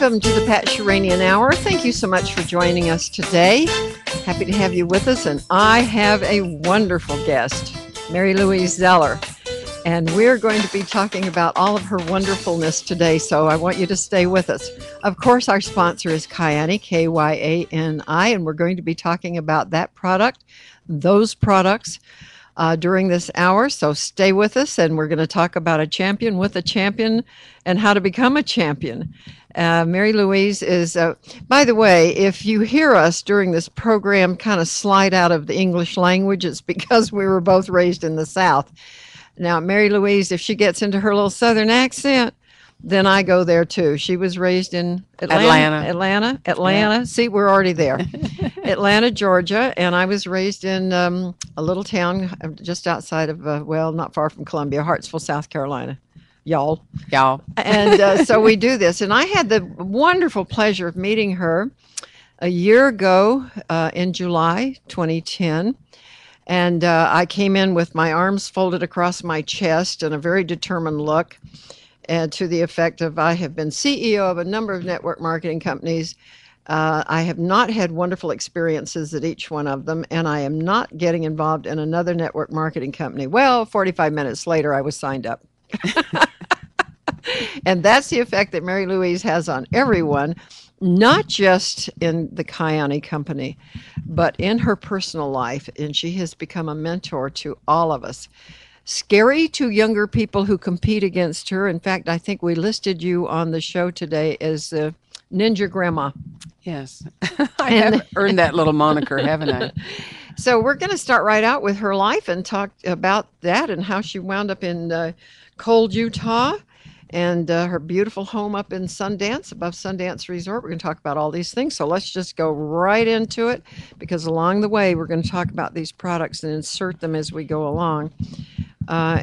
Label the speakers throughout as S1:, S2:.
S1: Welcome to the Pat Sheranian Hour. Thank you so much for joining us today. Happy to have you with us, and I have a wonderful guest, Mary Louise Zeller, and we're going to be talking about all of her wonderfulness today, so I want you to stay with us. Of course, our sponsor is Kyani, Kyani, and we're going to be talking about that product, those products, during this hour, so stay with us, and we're going to talk about a champion with a champion and how to become a champion. Mary Louise is, by the way, if you hear us during this program kind of slide out of the English language, it's because we were both raised in the South. Now, Mary Louise, if she gets into her little Southern accent, then I go there too. She was raised in Atlanta. Yeah. See, we're already there. Atlanta, Georgia, and I was raised in a little town just outside of, not far from Columbia, Hartsville, South Carolina. Y'all. And so we do this. And I had the wonderful pleasure of meeting her a year ago in July 2010. And I came in with my arms folded across my chest and a very determined look. And to the effect of, I have been CEO of a number of network marketing companies. I have not had wonderful experiences at each one of them, and I am not getting involved in another network marketing company. Well, 45 minutes later, I was signed up. And that's the effect that Mary Louise has on everyone, not just in the Kyani company, but in her personal life. And she has become a mentor to all of us. Scary to younger people who compete against her. In fact, I think we listed you on the show today as Ninja Grandma.
S2: Yes. I have earned that little moniker, haven't I?
S1: So we're going to start right out with her life and talk about that and how she wound up in cold Utah and her beautiful home up in Sundance, above Sundance Resort. We're going to talk about all these things. So let's just go right into it, because along the way, we're going to talk about these products and insert them as we go along.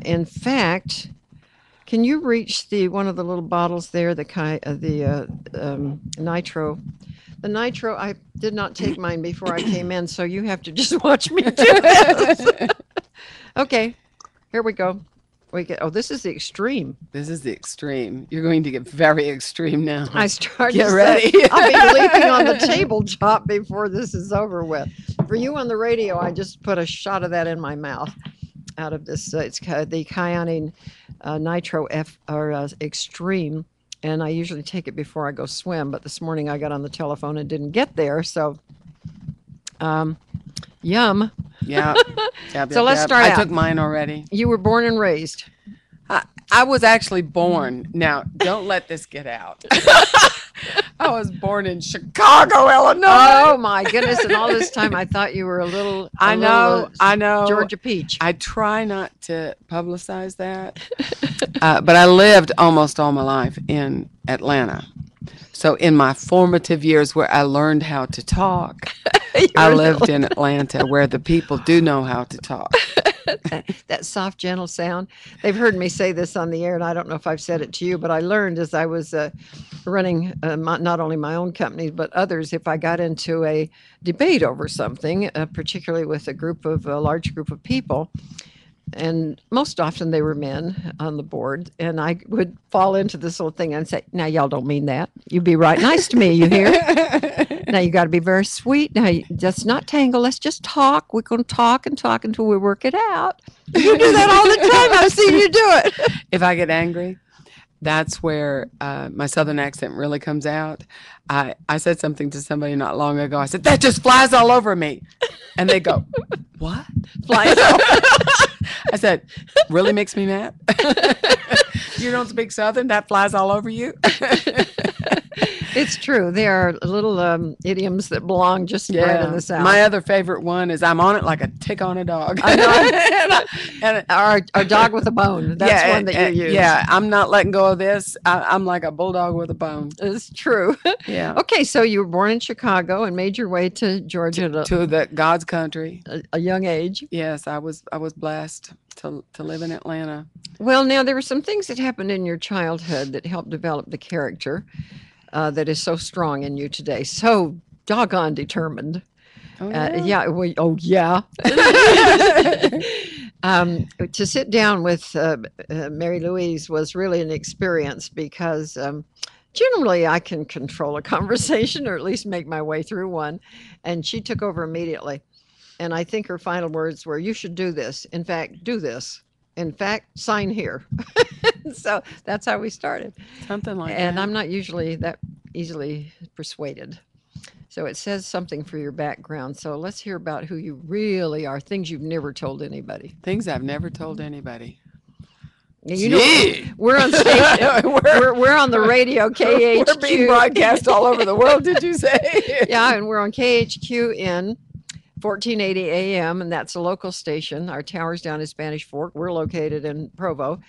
S1: In fact, can you reach one of the little bottles there, the nitro? The nitro, I did not take mine before I came in, so you have to just watch me do this. Okay, here we go. This is the extreme.
S2: This is the extreme. You're going to get very extreme now.
S1: I started
S2: Get ready.
S1: I'll be leaping on the tabletop before this is over with. For you on the radio, I just put a shot of that in my mouth. Out of this, it's the Kyani Nitro Extreme, and I usually take it before I go swim. But this morning I got on the telephone and didn't get there, so yum.
S2: Yeah.
S1: So let's start out.
S2: I took mine already.
S1: You were born and raised.
S2: I was actually born. Now, don't let this get out. I was born in Chicago, Illinois.
S1: Oh my goodness! And all this time, I thought you were a little.
S2: I know.
S1: Georgia peach.
S2: I try not to publicize that, but I lived almost all my life in Atlanta. So in my formative years, where I learned how to talk, I lived in Atlanta, where the people do know how to talk.
S1: That soft, gentle sound. They've heard me say this on the air, and I don't know if I've said it to you, but I learned as I was running not only my own company, but others, if I got into a debate over something, particularly with a large group of people, and most often they were men on the board, and I would fall into this little thing and say, now, y'all don't mean that. You be right nice to me, you hear? Now, you got to be very sweet. Now, just not tangle. Let's just talk. We're going to talk and talk until we work it out. You do that all the time. I've seen you do it.
S2: If I get angry, that's where my Southern accent really comes out. I said something to somebody not long ago. I said, that just flies all over me. And they go, what?
S1: Flies all
S2: I said, really makes me mad? You don't speak Southern? That flies all over you?
S1: It's true. There are little idioms that belong just right in the South.
S2: My other favorite one is I'm on it like a tick on a dog.
S1: I know. Our dog with a bone. That's one that you use.
S2: Yeah, I'm not letting go of this. I'm like a bulldog with a bone.
S1: It's true.
S2: Yeah.
S1: Okay, so you were born in Chicago and made your way to Georgia
S2: to the God's country.
S1: A young age.
S2: Yes, I was blessed to live in Atlanta.
S1: Well, now there were some things that happened in your childhood that helped develop the character that is so strong in you today. So doggone determined.
S2: Oh, yeah.
S1: Yeah. To sit down with Mary Louise was really an experience because Generally, I can control a conversation or at least make my way through one. And she took over immediately. And I think her final words were, "You should do this. In fact, do this. In fact, sign here." So that's how we started.
S2: Something like
S1: And
S2: that.
S1: I'm not usually that easily persuaded. So it says something for your background. So let's hear about who you really are, things you've never told anybody.
S2: Things I've never told anybody.
S1: You know, we're on station. we're on the radio, KHQ.
S2: We're being broadcast all over the world, did you say?
S1: Yeah, and we're on KHQ in 1480 AM, and that's a local station. Our tower's down in Spanish Fork. We're located in Provo.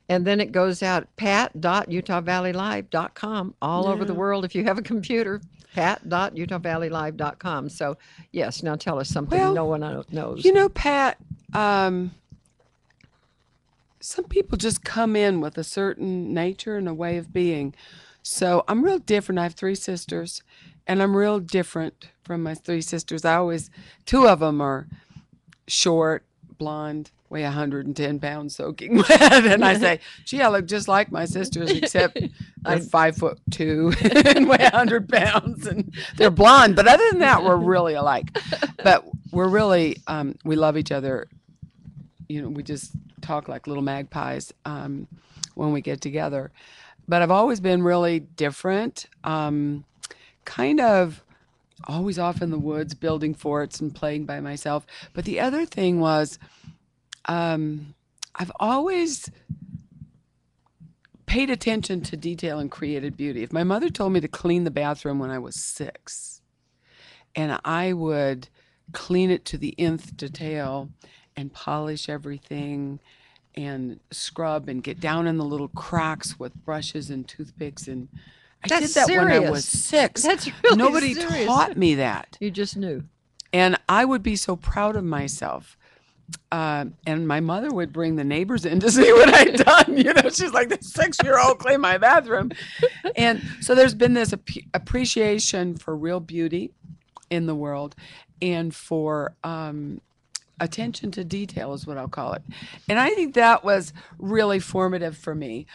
S1: And then it goes out pat.utahvalleylive.com all over the world. If you have a computer, pat.utahvalleylive.com. So, yes, now tell us something no one knows.
S2: You know, Pat, some people just come in with a certain nature and a way of being. So I'm real different. I have 3 sisters, and I'm real different from my 3 sisters. Two of them are short, blonde, weigh 110 pounds soaking wet. And I say, gee, I look just like my sisters, except they're 5'2" and weigh 100 pounds, and they're blonde. But other than that, we're really alike. But we're really, we love each other. You know, we just talk like little magpies when we get together. But I've always been really different, kind of always off in the woods building forts and playing by myself. But the other thing was I've always paid attention to detail and created beauty. If my mother told me to clean the bathroom when I was 6, and I would clean it to the nth detail and polish everything and scrub and get down in the little cracks with brushes and toothpicks, and I did that when I was 6.
S1: That's really
S2: Nobody
S1: serious.
S2: taught me that.
S1: You just knew.
S2: And I would be so proud of myself. And my mother would bring the neighbors in to see what I'd done. You know, she's like, this 6-year-old cleaned my bathroom. And so there's been this appreciation for real beauty in the world, and for attention to detail is what I'll call it. And I think that was really formative for me.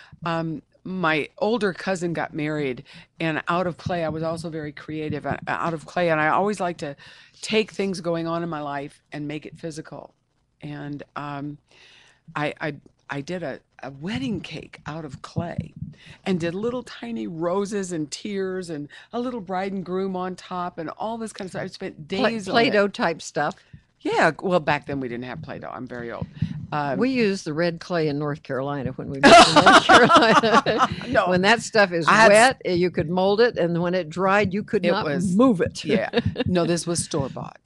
S2: My older cousin got married, and out of clay, I was also very creative out of clay. And I always like to take things going on in my life and make it physical. And I did a wedding cake out of clay, and did little tiny roses and tears and a little bride and groom on top and all this kind of stuff. I spent days on
S1: Play-Doh
S2: it.
S1: type stuff.
S2: Yeah, well, back then we didn't have Play-Doh. I'm very old.
S1: We used the red clay in North Carolina when we moved to North Carolina.
S2: No.
S1: When that stuff is wet, you could mold it, and when it dried, you could not move it.
S2: Yeah. No, this was store-bought.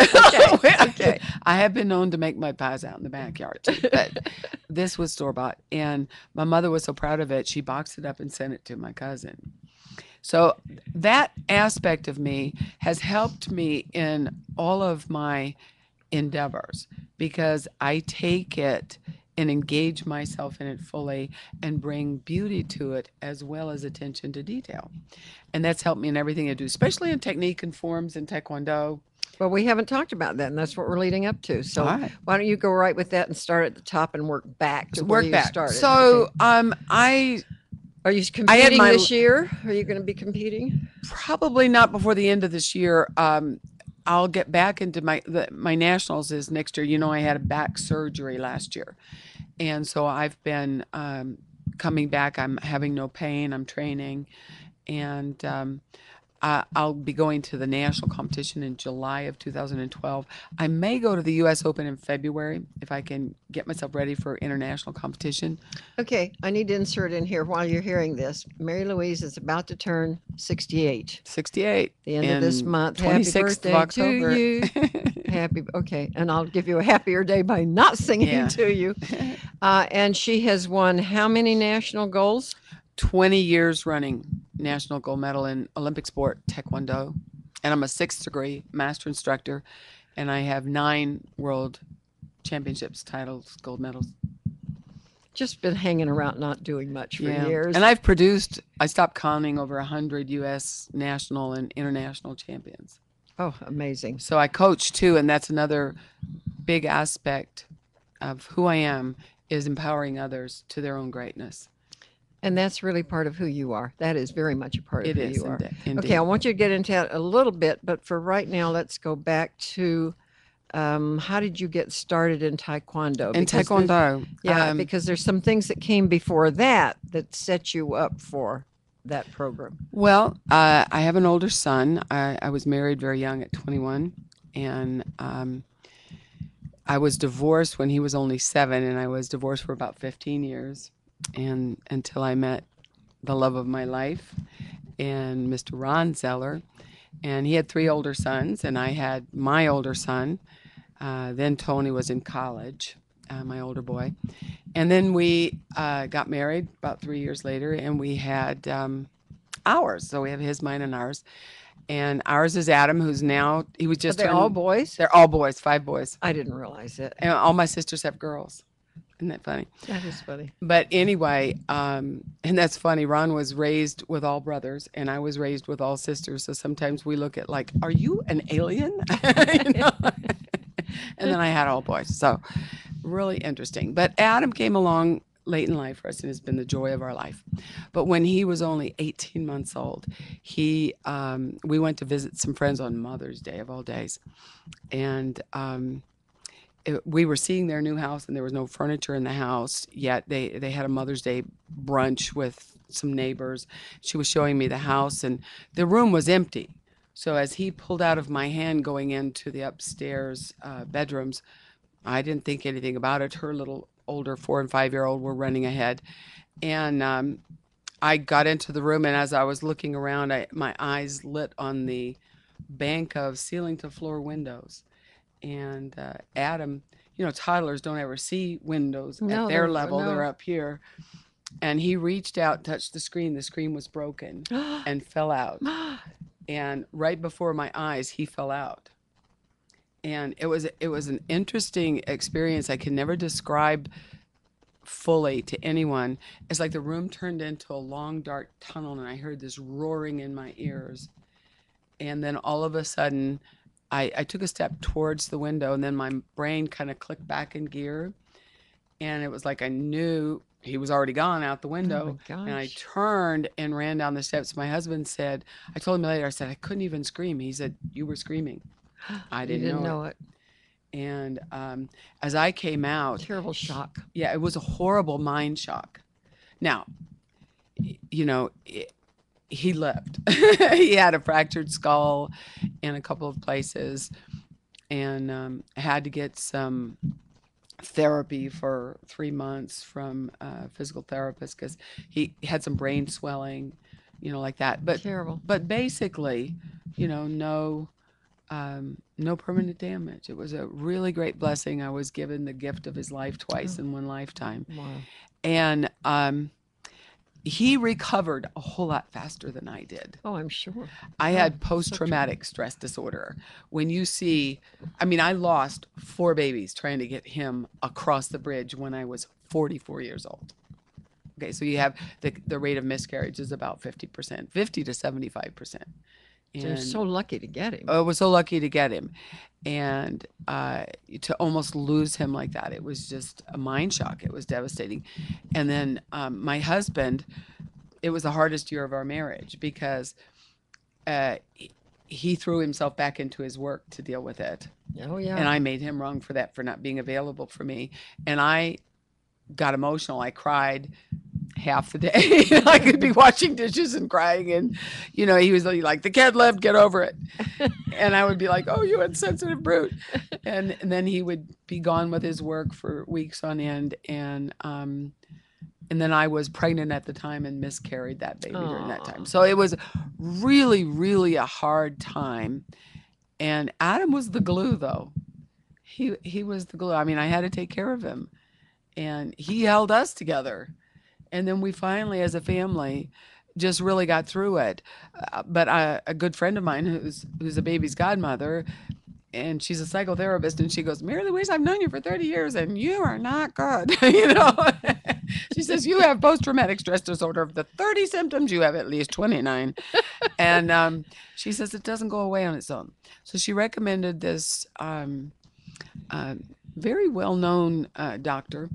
S1: Okay.
S2: I have been known to make mud pies out in the backyard too, but this was store-bought, and my mother was so proud of it, she boxed it up and sent it to my cousin. So that aspect of me has helped me in all of my endeavors, because I take it and engage myself in it fully and bring beauty to it as well as attention to detail. And that's helped me in everything I do, especially in technique and forms in Taekwondo.
S1: Well, we haven't talked about that, and that's what we're leading up to. So why don't you go right with that and start at the top and work back to where you started?
S2: So
S1: are you competing this year? Are you going to be competing?
S2: Probably not before the end of this year. I'll get back into my nationals is next year. You know, I had a back surgery last year, and so I've been coming back. I'm having no pain. I'm training, and I'll be going to the national competition in July of 2012. I may go to the U.S. Open in February if I can get myself ready for international competition.
S1: Okay, I need to insert in here while you're hearing this. Mary Louise is about to turn 68.
S2: 68.
S1: The end of this month.
S2: 26th
S1: Happy birthday
S2: of October.
S1: to you. Okay, and I'll give you a happier day by not singing to you. And she has won how many national goals?
S2: 20 years running national gold medal in Olympic sport, Taekwondo. And I'm a 6th degree master instructor, and I have 9 world championships, titles, gold medals.
S1: Just been hanging around, not doing much for years.
S2: And I stopped counting, over 100 U.S. national and international champions.
S1: Oh, amazing.
S2: So I coach too, and that's another big aspect of who I am, is empowering others to their own greatness.
S1: And that's really part of who you are. That is very much a part of
S2: It
S1: who
S2: is
S1: you are.
S2: indeed.
S1: Okay, I want you to get into that a little bit, but for right now, let's go back to how did you get started in Taekwondo?
S2: In Taekwondo,
S1: Because there's some things that came before that that set you up for that program.
S2: well, I have an older son. I was married very young at 21, and I was divorced when he was only 7, and I was divorced for about 15 years, and until I met the love of my life, and Mr. Ron Zeller, and he had 3 older sons, and I had my older son. Then Tony was in college, my older boy, and then we got married about 3 years later, and we had ours. So we have his, mine, and ours. And ours is Adam, who's now he was just
S1: Are they all boys?
S2: They're all boys, 5 boys,
S1: I didn't realize it.
S2: and all my sisters have girls. Isn't that funny?
S1: That is funny.
S2: But anyway, and that's funny. Ron was raised with all brothers, and I was raised with all sisters. So sometimes we look at like, are you an alien? You know? And then I had all boys. So really interesting. But Adam came along late in life for us and has been the joy of our life. But when he was only 18 months old, we went to visit some friends on Mother's Day of all days. And we were seeing their new house, and there was no furniture in the house yet. They had a Mother's Day brunch with some neighbors. She was showing me the house, and the room was empty. So as he pulled out of my hand going into the upstairs bedrooms, I didn't think anything about it. Her little older 4 and 5-year-old were running ahead, and I got into the room, and as I was looking around, my eyes lit on the bank of ceiling to floor windows. And Adam, toddlers don't ever see windows at their level.
S1: No.
S2: They're up here. And he reached out, touched the screen. The screen was broken and fell out. And right before my eyes, he fell out. And it was an interesting experience. I can never describe fully to anyone. It's like the room turned into a long, dark tunnel, and I heard this roaring in my ears. And then all of a sudden, I took a step towards the window, and then my brain kind of clicked back in gear. And it was like I knew he was already gone out the window.
S1: Oh my
S2: And I
S1: gosh.
S2: turned and ran down the steps. My husband said, I told him later, I said, I couldn't even scream. He said, you were screaming. I
S1: You
S2: didn't know
S1: it.
S2: And as I came out,
S1: Terrible shock.
S2: yeah, it was a horrible mind shock. Now, he lived. He had a fractured skull in a couple of places, and had to get some therapy for 3 months from a physical therapist because he had some brain swelling, like that. But
S1: Terrible.
S2: But basically, no permanent damage. It was a really great blessing. I was given the gift of his life twice in one lifetime.
S1: Wow.
S2: And he recovered a whole lot faster than I did.
S1: Oh, I'm sure.
S2: I had post-traumatic stress disorder. When you see, I lost 4 babies trying to get him across the bridge when I was 44 years old. Okay, so you have the rate of miscarriage is about 50%, 50 to 75%.
S1: So you're so lucky to get him.
S2: I was so lucky to get him. And to almost lose him like that, it was just a mind shock. It was devastating. And then my husband, it was the hardest year of our marriage because he threw himself back into his work to deal with it.
S1: Oh, yeah.
S2: And I made him wrong for that, for not being available for me. And I got emotional. I cried half the day. I could be washing dishes and crying, and he was like, the kid lived, get over it. And I would be like, oh, you insensitive brute. And then he would be gone with his work for weeks on end, and then I was pregnant at the time and miscarried that baby during that time. So it was really, really a hard time. And Adam was the glue, though. He was the glue. I had to take care of him, and he held us together. And then we finally, as a family, just really got through it. But a good friend of mine who's a baby's godmother, and she's a psychotherapist, and she goes, Mary Louise, I've known you for 30 years, and you are not good. She says, you have post-traumatic stress disorder. Of the 30 symptoms, you have at least 29. And she says it doesn't go away on its own. So she recommended this very well-known doctor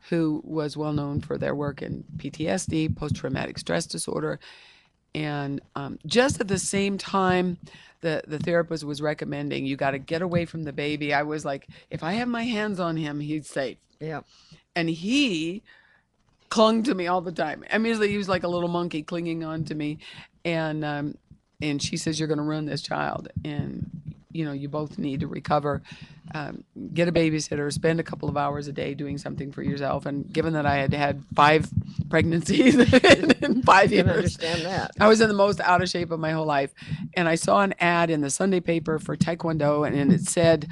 S2: who was well known for their work in PTSD, post-traumatic stress disorder. And just at the same time, the therapist was recommending you got to get away from the baby. I was like, if I have my hands on him, he's safe.
S1: Yeah.
S2: And he clung to me all the time. I mean, he was like a little monkey clinging on to me. And she says, you're going to ruin this child. And, you know, you both need to recover. Get a babysitter, spend a couple of hours a day doing something for yourself. And given that I had had 5 pregnancies in 5 years,
S1: I can understand that.
S2: I was in the most out of shape of my whole life. And I saw an ad in the Sunday paper for Taekwondo, and it said,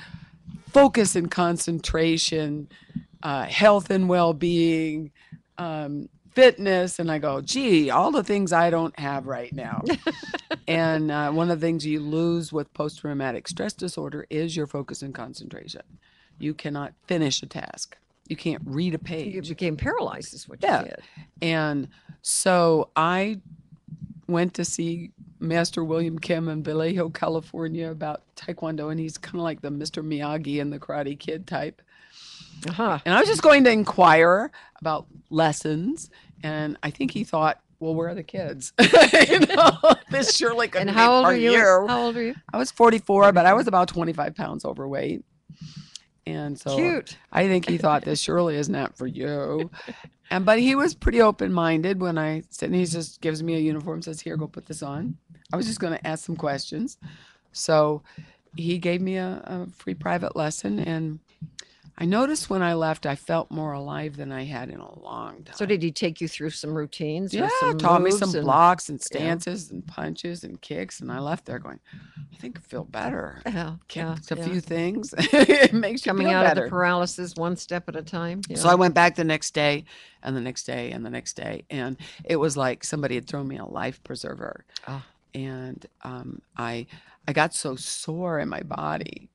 S2: focus and concentration, health and well-being, fitness. And I go, gee, all the things I don't have right now. And one of the things you lose with post-traumatic stress disorder is your focus and concentration. You cannot finish a task. You can't read a page.
S1: You became paralyzed is what you did.
S2: And so I went to see Master William Kim in Vallejo, California about Taekwondo, and he's kind of like the Mr. Miyagi and the Karate Kid type.
S1: Uh-huh.
S2: And I was just going to inquire about lessons, and I think he thought, well, where are the kids? You know, this surely couldn't
S1: And how old are you?
S2: you.
S1: How old are you?
S2: I was 44, but I was about 25 pounds overweight. And so
S1: Cute.
S2: I think he thought this surely is not for you. But he was pretty open-minded when I said, and he just gives me a uniform, says, here, go put this on. I was just going to ask some questions. So he gave me a free private lesson, and I noticed when I left, I felt more alive than I had in a long time.
S1: So did he take you through some routines?
S2: Yeah,
S1: or some
S2: taught me
S1: moves
S2: some
S1: and-
S2: blocks and stances and punches and kicks, and I left there going, I think I feel better.
S1: Yeah,
S2: Kicked a
S1: yeah.
S2: few things. It makes you
S1: Coming
S2: feel
S1: out
S2: better.
S1: of the paralysis one step at a time. Yeah.
S2: So I went back the next day and the next day and the next day, and it was like somebody had thrown me a life preserver.
S1: Oh.
S2: And I got so sore in my body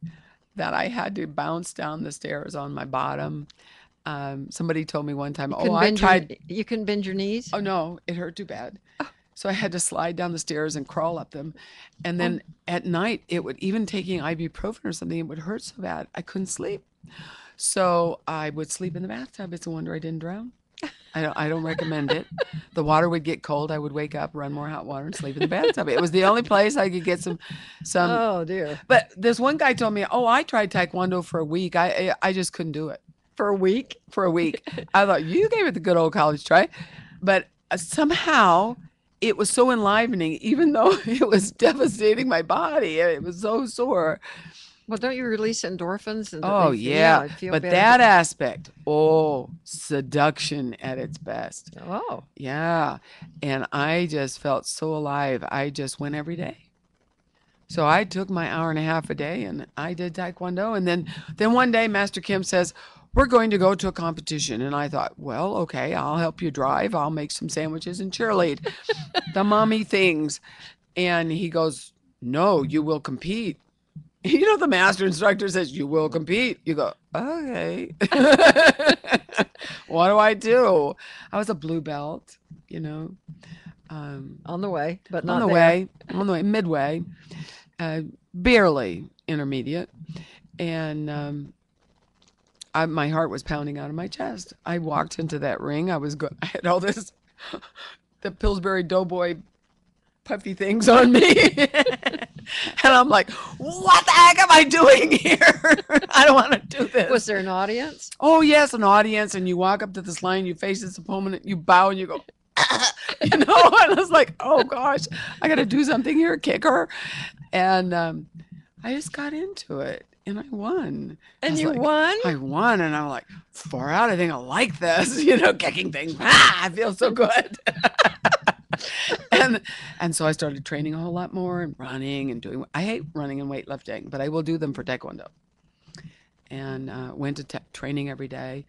S2: that I had to bounce down the stairs on my bottom. Somebody told me one time, I tried.
S1: You couldn't bend your knees?
S2: Oh, no, it hurt too bad. So I had to slide down the stairs and crawl up them. And then at night, it would, even taking ibuprofen or something, it would hurt so bad I couldn't sleep. So I would sleep in the bathtub. It's a wonder I didn't drown. I don't recommend it. The water would get cold. I would wake up, run more hot water, and sleep in the bathtub. It was the only place I could get some.
S1: Oh, dear.
S2: But this one guy told me, I tried Taekwondo for a week. I just couldn't do it.
S1: For a week?
S2: For a week. I thought, you gave it the good old college try. But somehow it was so enlivening, even though it was devastating my body. It was so sore.
S1: Well, don't you release endorphins? And
S2: Oh, yeah.
S1: I feel
S2: But
S1: better.
S2: that aspect, seduction at its best.
S1: Oh.
S2: Yeah. And I just felt so alive. I just went every day. So I took my hour and a half a day and I did Taekwondo. And then one day, Master Kim says, we're going to go to a competition. And I thought, well, okay, I'll help you drive. I'll make some sandwiches and cheerlead. The mommy things. And he goes, no, you will compete. You know, the master instructor says, you will compete. You go, okay. What do I do? I was a blue belt, you know.
S1: On the way, but not
S2: on the
S1: there.
S2: way, midway, barely intermediate. And my heart was pounding out of my chest. I walked into that ring. I had all this, the Pillsbury Doughboy puffy things on me. And I'm like, what the heck am I doing here? I don't want to do this.
S1: Was there an audience?
S2: Oh, yes, an audience. And you walk up to this line, you face this opponent, you bow and you go, you know, and I was like, oh gosh, I got to do something here, kick her. And I just got into it and I won.
S1: And
S2: I
S1: you
S2: was like,
S1: won?
S2: I won. And I'm like, far out, I think I like this, you know, kicking things. I feel so good. And so I started training a whole lot more and running and I hate running and weightlifting, but I will do them for Taekwondo. And went to training every day.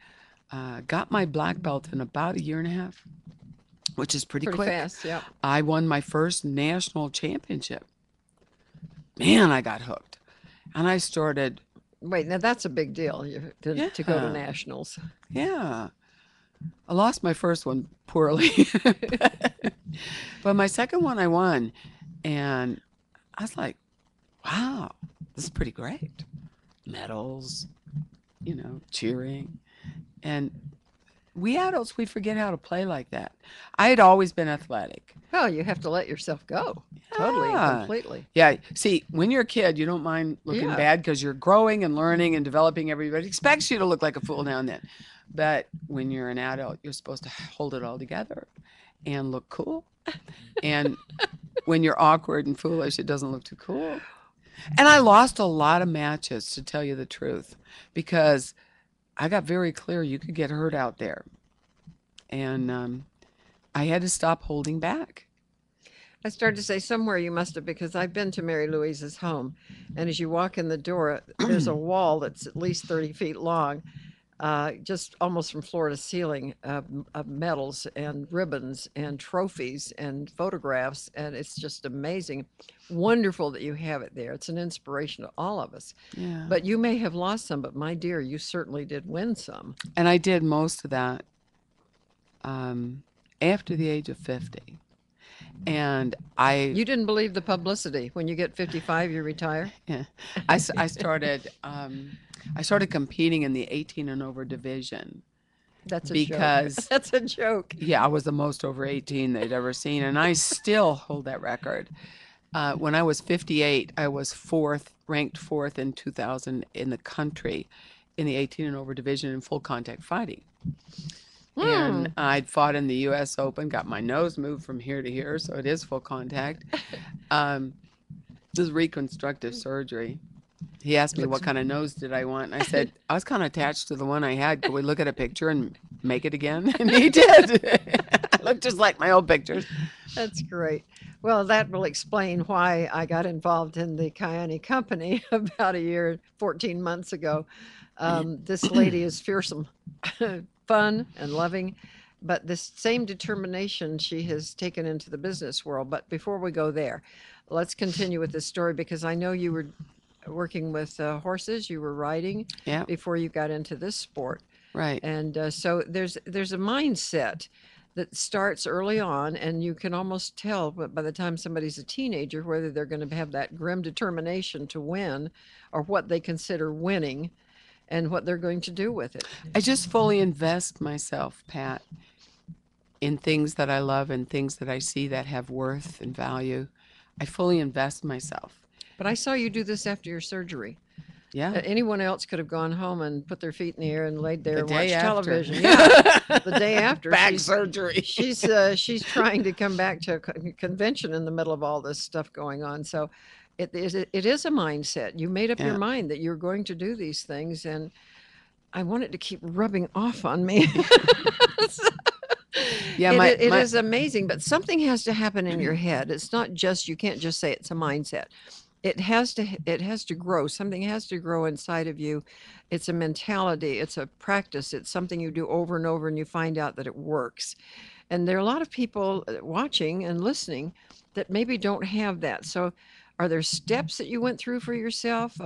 S2: Got my black belt in about a year and a half, which is pretty quick.
S1: Fast, yeah.
S2: I won my first national championship. Man, I got hooked. And I started.
S1: Wait, now that's a big deal to go to nationals.
S2: Yeah. I lost my first one poorly. But my second one I won. And I was like, wow, this is pretty great. Medals, you know, cheering. And we adults, we forget how to play like that. I had always been athletic.
S1: Well, you have to let yourself go totally and
S2: Ah,
S1: completely.
S2: yeah. See, when you're a kid, you don't mind looking
S1: Yeah.
S2: bad because you're growing and learning and developing. Everybody expects you to look like a fool now and then. But when you're an adult, you're supposed to hold it all together and look cool. And when you're awkward and foolish, it doesn't look too cool. And I lost a lot of matches, to tell you the truth, because I got very clear you could get hurt out there. And I had to stop holding back.
S1: I started to say somewhere you must have, because I've been to Mary Louise's home, and as you walk in the door, there's a wall that's at least 30 feet long, just almost from floor to ceiling, of medals and ribbons and trophies and photographs, and it's just amazing. Wonderful that you have it there. It's an inspiration to all of us.
S2: Yeah.
S1: But you may have lost some, but my dear, you certainly did win some.
S2: And I did most of that after the age of 50. And
S1: You didn't believe the publicity. When you get 55, you retire.
S2: yeah, I started I started competing in the 18 and over division
S1: That's a
S2: because
S1: joke. That's a joke.
S2: yeah, I was the most over 18 they'd ever seen, and I still hold that record. When I was 58, I was ranked fourth in 2000 in the country in the 18 and over division in full contact fighting. And I'd fought in the U.S. Open, got my nose moved from here to here, so it is full contact. This is reconstructive surgery. He asked me what kind of nose did I want, and I said I was kind of attached to the one I had. Could we look at a picture and make it again? And he did. I looked just like my old pictures.
S1: That's great. Well, that will explain why I got involved in the Kiani Company about a year, 14 months ago. This lady is fearsome, fun, and loving, but this same determination she has taken into the business world. But before we go there, let's continue with this story, because I know you were working with horses, you were riding
S2: Yeah,
S1: before you got into this sport.
S2: right.
S1: And so there's a mindset that starts early on, and you can almost tell by the time somebody's a teenager whether they're going to have that grim determination to win or what they consider winning and what they're going to do with it.
S2: I just fully invest myself, Pat, in things that I love and things that I see that have worth and value. I fully invest myself.
S1: But I saw you do this after your surgery.
S2: Yeah.
S1: Anyone else could have gone home and put their feet in the air and laid there
S2: The
S1: and
S2: day
S1: watched
S2: after.
S1: television. Yeah, the day after.
S2: Back surgery.
S1: She's trying to come back to a convention in the middle of all this stuff going on. So it is a mindset. You made up
S2: Yeah.
S1: your mind that you're going to do these things, and I want it to keep rubbing off on me.
S2: Yeah,
S1: It is amazing, but something has to happen in your head. It's not just, you can't just say it's a mindset. It has to grow. Something has to grow inside of you. It's a mentality, it's a practice, it's something you do over and over, and you find out that it works. And there are a lot of people watching and listening that maybe don't have that. So are there steps that you went through for yourself?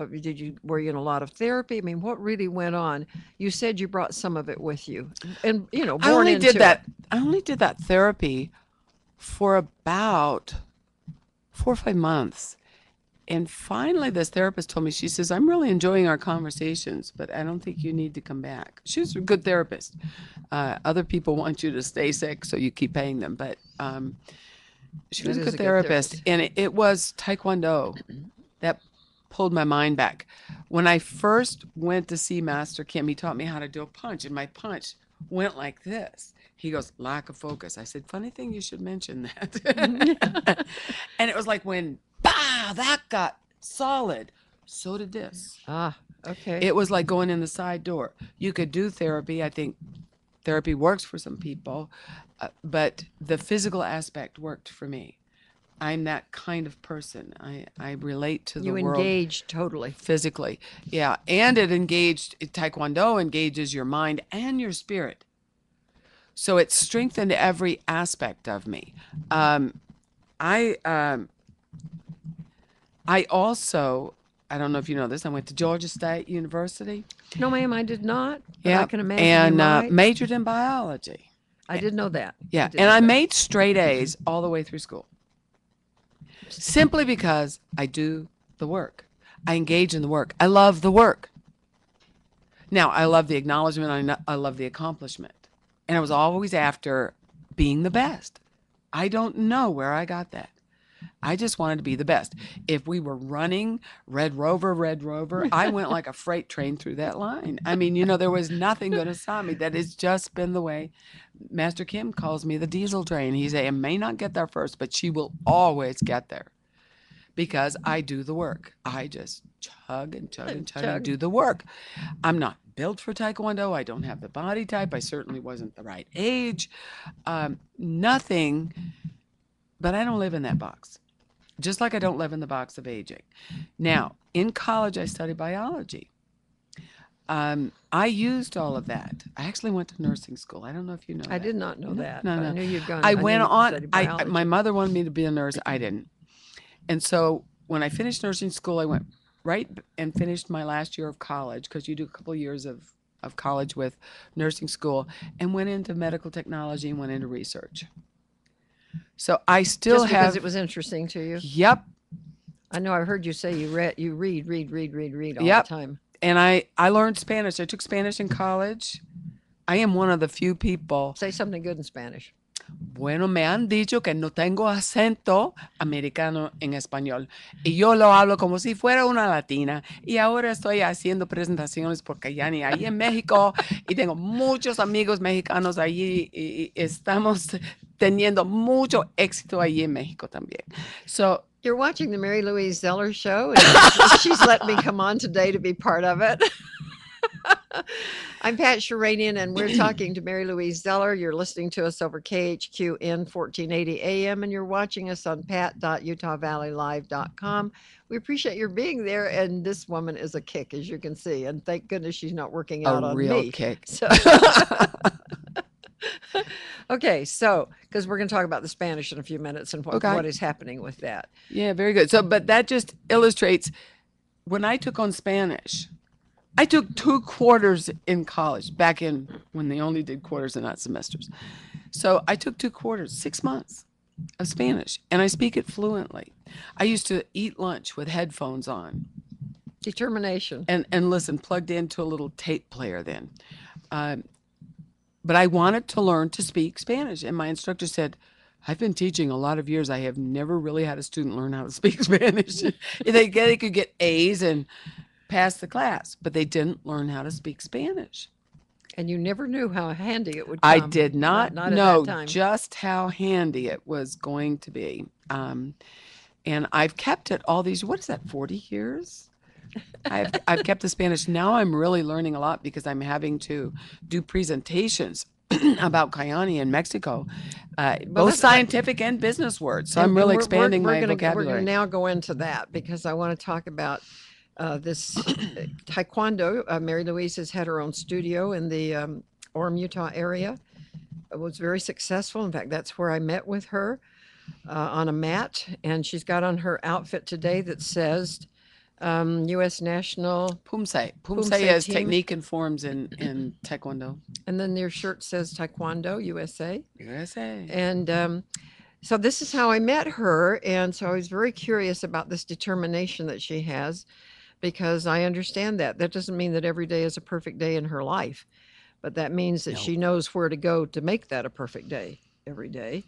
S1: Were you in a lot of therapy? I mean, what really went on? You said you brought some of it with you, and
S2: I
S1: born
S2: only
S1: into
S2: did that.
S1: it.
S2: I only did that therapy for about 4 or 5 months. And finally, this therapist told me, she says, I'm really enjoying our conversations, but I don't think you need to come back. She was a good therapist. Other people want you to stay sick, so you keep paying them. But she was
S1: It
S2: a
S1: is
S2: good
S1: a good
S2: therapist. And it was Taekwondo that pulled my mind back. When I first went to see Master Kim, he taught me how to do a punch, and my punch went like this. He goes, lack of focus. I said, funny thing you should mention that. And it was like when, bah, that got solid. So did this.
S1: Ah, okay.
S2: It was like going in the side door. You could do therapy. I think therapy works for some people, but the physical aspect worked for me. I'm that kind of person. I relate to the
S1: You
S2: world
S1: engage totally.
S2: physically. Yeah. And Taekwondo engages your mind and your spirit. So it strengthened every aspect of me. I also, I don't know if you know this, I went to Georgia State University.
S1: No, ma'am, I did not. But
S2: Yeah,
S1: I can imagine you
S2: and
S1: might.
S2: majored in biology.
S1: I did know that.
S2: Yeah,
S1: did
S2: and
S1: know
S2: I
S1: that.
S2: made straight A's all the way through school. Simply because I do the work. I engage in the work. I love the work. Now, I love the acknowledgement. I love the accomplishment. And I was always after being the best. I don't know where I got that. I just wanted to be the best. If we were running Red Rover, I went like a freight train through that line. I mean, there was nothing going to stop me. That has just been the way. Master Kim calls me the diesel train. He say, I may not get there first, but she will always get there because I do the work. I just chug and chug and chug and do the work. I'm not built for Taekwondo. I don't have the body type. I certainly wasn't the right age. Nothing, but I don't live in that box. Just like I don't live in the box of aging. Now, in college, I studied biology. I used all of that. I actually went to nursing school. I don't know if you know
S1: I
S2: that.
S1: did not know that.
S2: No.
S1: I knew you'd gone.
S2: I
S1: knew
S2: went
S1: you'd
S2: on.
S1: studied biology.
S2: My mother wanted me to be a nurse. I didn't. And so when I finished nursing school, I went right and finished my last year of college, because you do a couple of years of college with nursing school, and went into medical technology and went into research. So I still
S1: Just
S2: have.
S1: because it was interesting to you.
S2: Yep.
S1: I know. I heard you say you read all
S2: Yep.
S1: the time.
S2: And I learned Spanish. I took Spanish in college. I am one of the few people.
S1: Say something good in Spanish.
S2: Bueno, me han dicho que no tengo acento americano en español. Y yo lo hablo como si fuera una latina. Y ahora estoy haciendo presentaciones porque ya ni ahí en México. Y tengo muchos amigos mexicanos allí. Y estamos teniendo mucho éxito allí en México también. So,
S1: you're watching the Mary Louise Zeller show, and she's let me come on today to be part of it. I'm Pat Sheranian, and we're talking to Mary Louise Zeller. You're listening to us over KHQN 1480 AM, and you're watching us on pat.utahvalleylive.com. We appreciate your being there, and this woman is a kick, as you can see, and thank goodness she's not working out on me.
S2: A real kick.
S1: So, okay, so because we're going to talk about the Spanish in a few minutes and what is happening with that.
S2: Yeah, very good. So, but that just illustrates, when I took on Spanish, I took 2 quarters in college, back in when they only did quarters and not semesters. So I took 2 quarters, 6 months of Spanish, and I speak it fluently. I used to eat lunch with headphones on.
S1: Determination.
S2: And listen, plugged into a little tape player then. But I wanted to learn to speak Spanish, and my instructor said, I've been teaching a lot of years. I have never really had a student learn how to speak Spanish. They could get A's and pass the class, but they didn't learn how to speak Spanish.
S1: And you never knew how handy it would come.
S2: I did not know
S1: at that time.
S2: Just how handy it was going to be. And I've kept it all these, what is that, 40 years? I've kept the Spanish. Now I'm really learning a lot because I'm having to do presentations about Cayenne in Mexico, both scientific and business words. So I'm really expanding my vocabulary.
S1: We're going to now go into that because I want to talk about this Taekwondo. Mary Louise has had her own studio in the Orem, Utah area. It was very successful. In fact, that's where I met with her on a mat. And she's got on her outfit today that says U.S. National
S2: Pumse. Pumse is team. Technique and forms in Taekwondo.
S1: And then their shirt says Taekwondo USA.
S2: USA.
S1: And so this is how I met her. And so I was very curious about this determination that she has, because I understand that. That doesn't mean that every day is a perfect day in her life, but that means that she knows where to go to make that a perfect day every day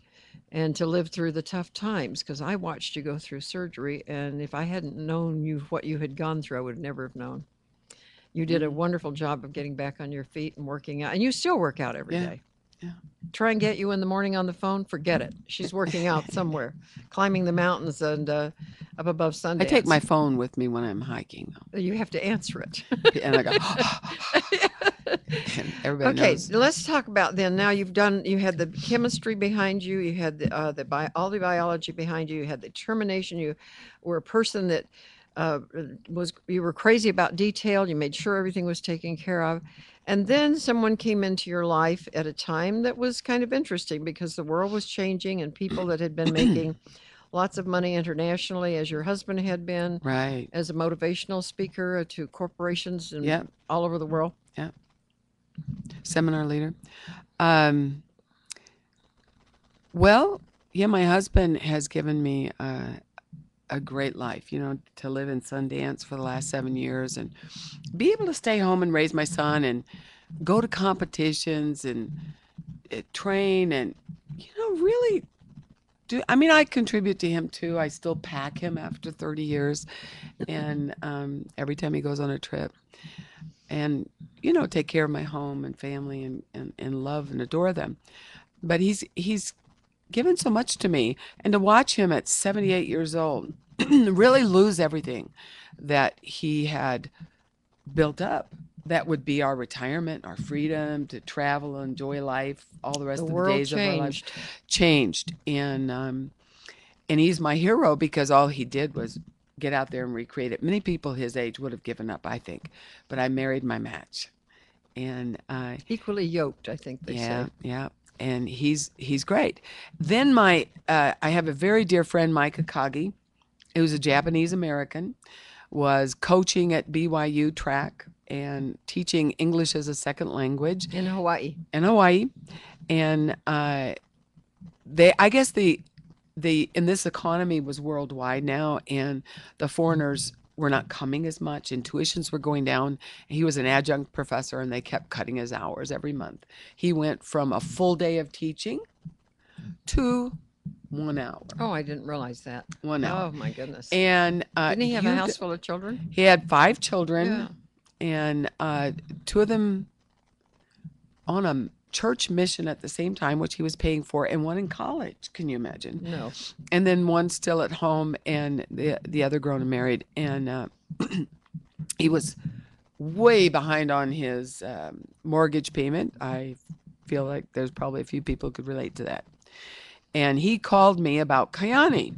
S1: and to live through the tough times. Because I watched you go through surgery, and if I hadn't known what you had gone through, I would never have known. You did a wonderful job of getting back on your feet and working out, and you still work out every day.
S2: Yeah.
S1: Try and get you in the morning on the phone, forget it. She's working out somewhere, climbing the mountains and up above Sundance.
S2: I take my phone with me when I'm hiking.
S1: You have to answer it.
S2: And I go, and everybody knows.
S1: Okay, let's talk about then. Now you had the chemistry behind you, you had all the biology behind you, you had the determination, you were a person that you were crazy about detail, you made sure everything was taken care of. And then someone came into your life at a time that was kind of interesting because the world was changing and people that had been making lots of money internationally, as your husband had been,
S2: right,
S1: as a motivational speaker to corporations and all over the world.
S2: Yeah. Seminar leader. Well, my husband has given me a great life, to live in Sundance for the last 7 years and be able to stay home and raise my son and go to competitions and train and, really do. I mean, I contribute to him too. I still pack him after 30 years, and every time he goes on a trip, and take care of my home and family and love and adore them. But he's given so much to me, and to watch him at 78 years old really lose everything that he had built up. That would be our retirement, our freedom to travel, enjoy life, all the rest
S1: The
S2: of the
S1: world
S2: days of our life
S1: changed.
S2: changed. And he's my hero because all he did was get out there and recreate it. Many people his age would have given up, I think, but I married my match. And
S1: Equally yoked, I think they say.
S2: yeah, and he's great. Then I have a very dear friend, Mike Akagi, who's a Japanese American, was coaching at BYU track and teaching English as a second language
S1: In Hawaii.
S2: And I guess the in this economy was worldwide now, and the foreigners were not coming as much, and tuitions were going down. He was an adjunct professor, and they kept cutting his hours every month. He went from a full day of teaching to 1 hour.
S1: Oh, I didn't realize that.
S2: 1 hour.
S1: Oh, my goodness.
S2: And
S1: Didn't he have a house full of children?
S2: he had 5 children,
S1: Yeah.
S2: and 2 of them on a church mission at the same time, which he was paying for, and 1 in college. Can you imagine?
S1: No.
S2: And then 1 still at home, and the other grown and married. And he was way behind on his mortgage payment. I feel like there's probably a few people who could relate to that. And he called me about Kayani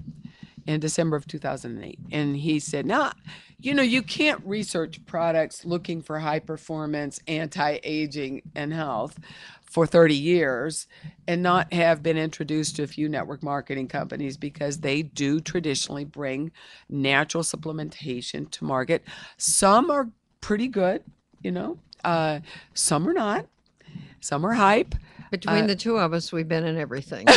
S2: in December of 2008. And he said, now, you can't research products looking for high performance, anti-aging, and health for 30 years and not have been introduced to a few network marketing companies, because they do traditionally bring natural supplementation to market. Some are pretty good, some are not. Some are hype.
S1: Between the two of us, we've been in everything.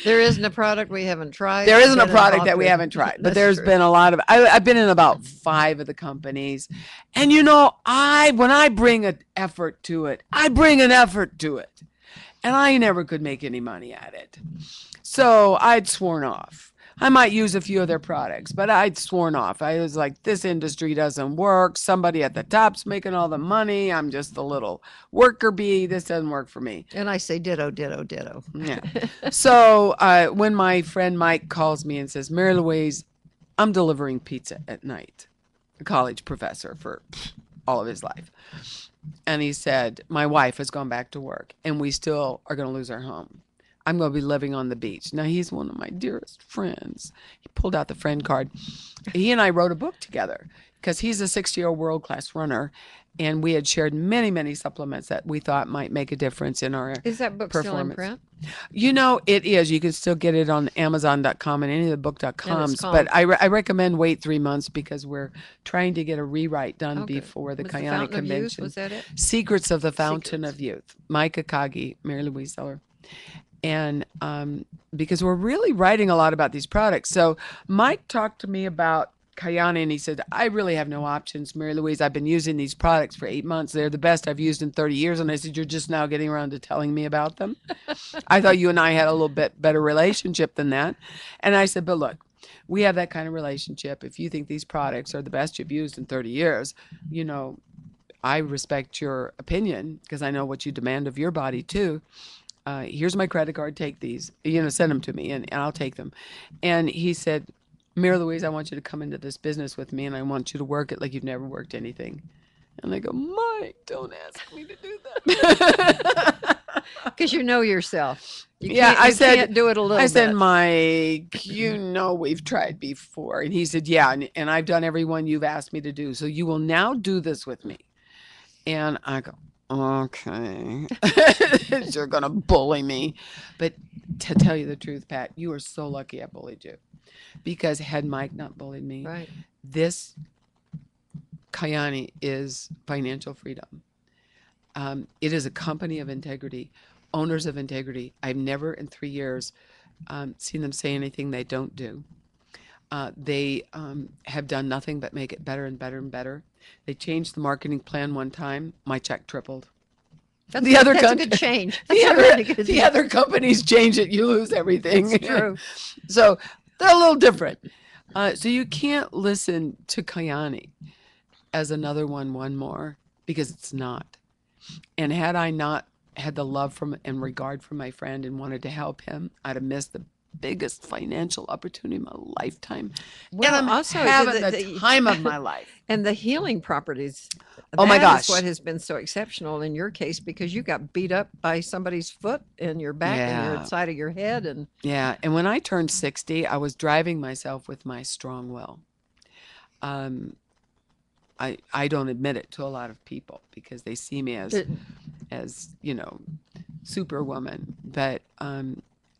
S1: There isn't a product we haven't tried.
S2: There isn't a product that we haven't tried, but there's been a lot of. I've been in about 5 of the companies, and when I bring an effort to it, I bring an effort to it, and I never could make any money at it, so I'd sworn off. I might use a few of their products, but I'd sworn off. I was like, this industry doesn't work. Somebody at the top's making all the money. I'm just a little worker bee. This doesn't work for me.
S1: And I say ditto, ditto, ditto.
S2: Yeah. So when my friend Mike calls me and says, Mary Louise, I'm delivering pizza at night, a college professor for all of his life. And he said, my wife has gone back to work and we still are going to lose our home. I'm going to be living on the beach. Now, he's one of my dearest friends. He pulled out the friend card. He and I wrote a book together because he's a 60-year-old world-class runner, and we had shared many, many supplements that we thought might make a difference in our
S1: Is that book
S2: performance.
S1: still in print?
S2: It is. You can still get it on Amazon.com and any of the book.coms.
S1: called-
S2: But I recommend wait 3 months because we're trying to get a rewrite done before the
S1: Was
S2: Kayani
S1: Fountain of Youth,
S2: Convention.
S1: was that it?
S2: Secrets of the Fountain
S1: Secrets.
S2: of Youth. Mike Akagi, Mary Louise Zeller. And because we're really writing a lot about these products. So Mike talked to me about Kayani, and he said, I really have no options, Mary Louise. I've been using these products for 8 months. They're the best I've used in 30 years. And I said, you're just now getting around to telling me about them? I thought you and I had a little bit better relationship than that. And I said, but look, we have that kind of relationship. If you think these products are the best you've used in 30 years, I respect your opinion because I know what you demand of your body too. Here's my credit card, take these, send them to me and I'll take them. And he said, Mary Louise, I want you to come into this business with me and I want you to work it like you've never worked anything. And I go, Mike, don't ask me to do that.
S1: Because you know yourself. You can't do it a little bit.
S2: I said, Mike, we've tried before. And he said, yeah, and I've done every one you've asked me to do. So you will now do this with me. And I go, okay. You're going to bully me. But to tell you the truth, Pat, you are so lucky I bullied you. Because had Mike not bullied me,
S1: right.
S2: This Kayani is financial freedom. It is a company of integrity, owners of integrity. I've never in 3 years seen them say anything they don't do. They have done nothing but make it better and better and better. They changed the marketing plan one time. My check tripled. The other
S1: That's a
S2: country,
S1: good change. That's a really good
S2: the other companies change it, you lose everything.
S1: It's true.
S2: So they're a little different. So you can't listen to Kayani as another one more, because it's not. And had I not had the love from and regard for my friend and wanted to help him, I'd have missed the biggest financial opportunity in my lifetime.
S1: Well,
S2: and I'm
S1: also
S2: having the time of my life.
S1: and the healing properties.
S2: Oh my
S1: That is
S2: gosh.
S1: what has been so exceptional in your case, because you got beat up by somebody's foot in your back and your
S2: Yeah.
S1: side of your head, and
S2: Yeah. And when I turned 60, I was driving myself with my strong will. Um, I don't admit it to a lot of people because they see me as superwoman. But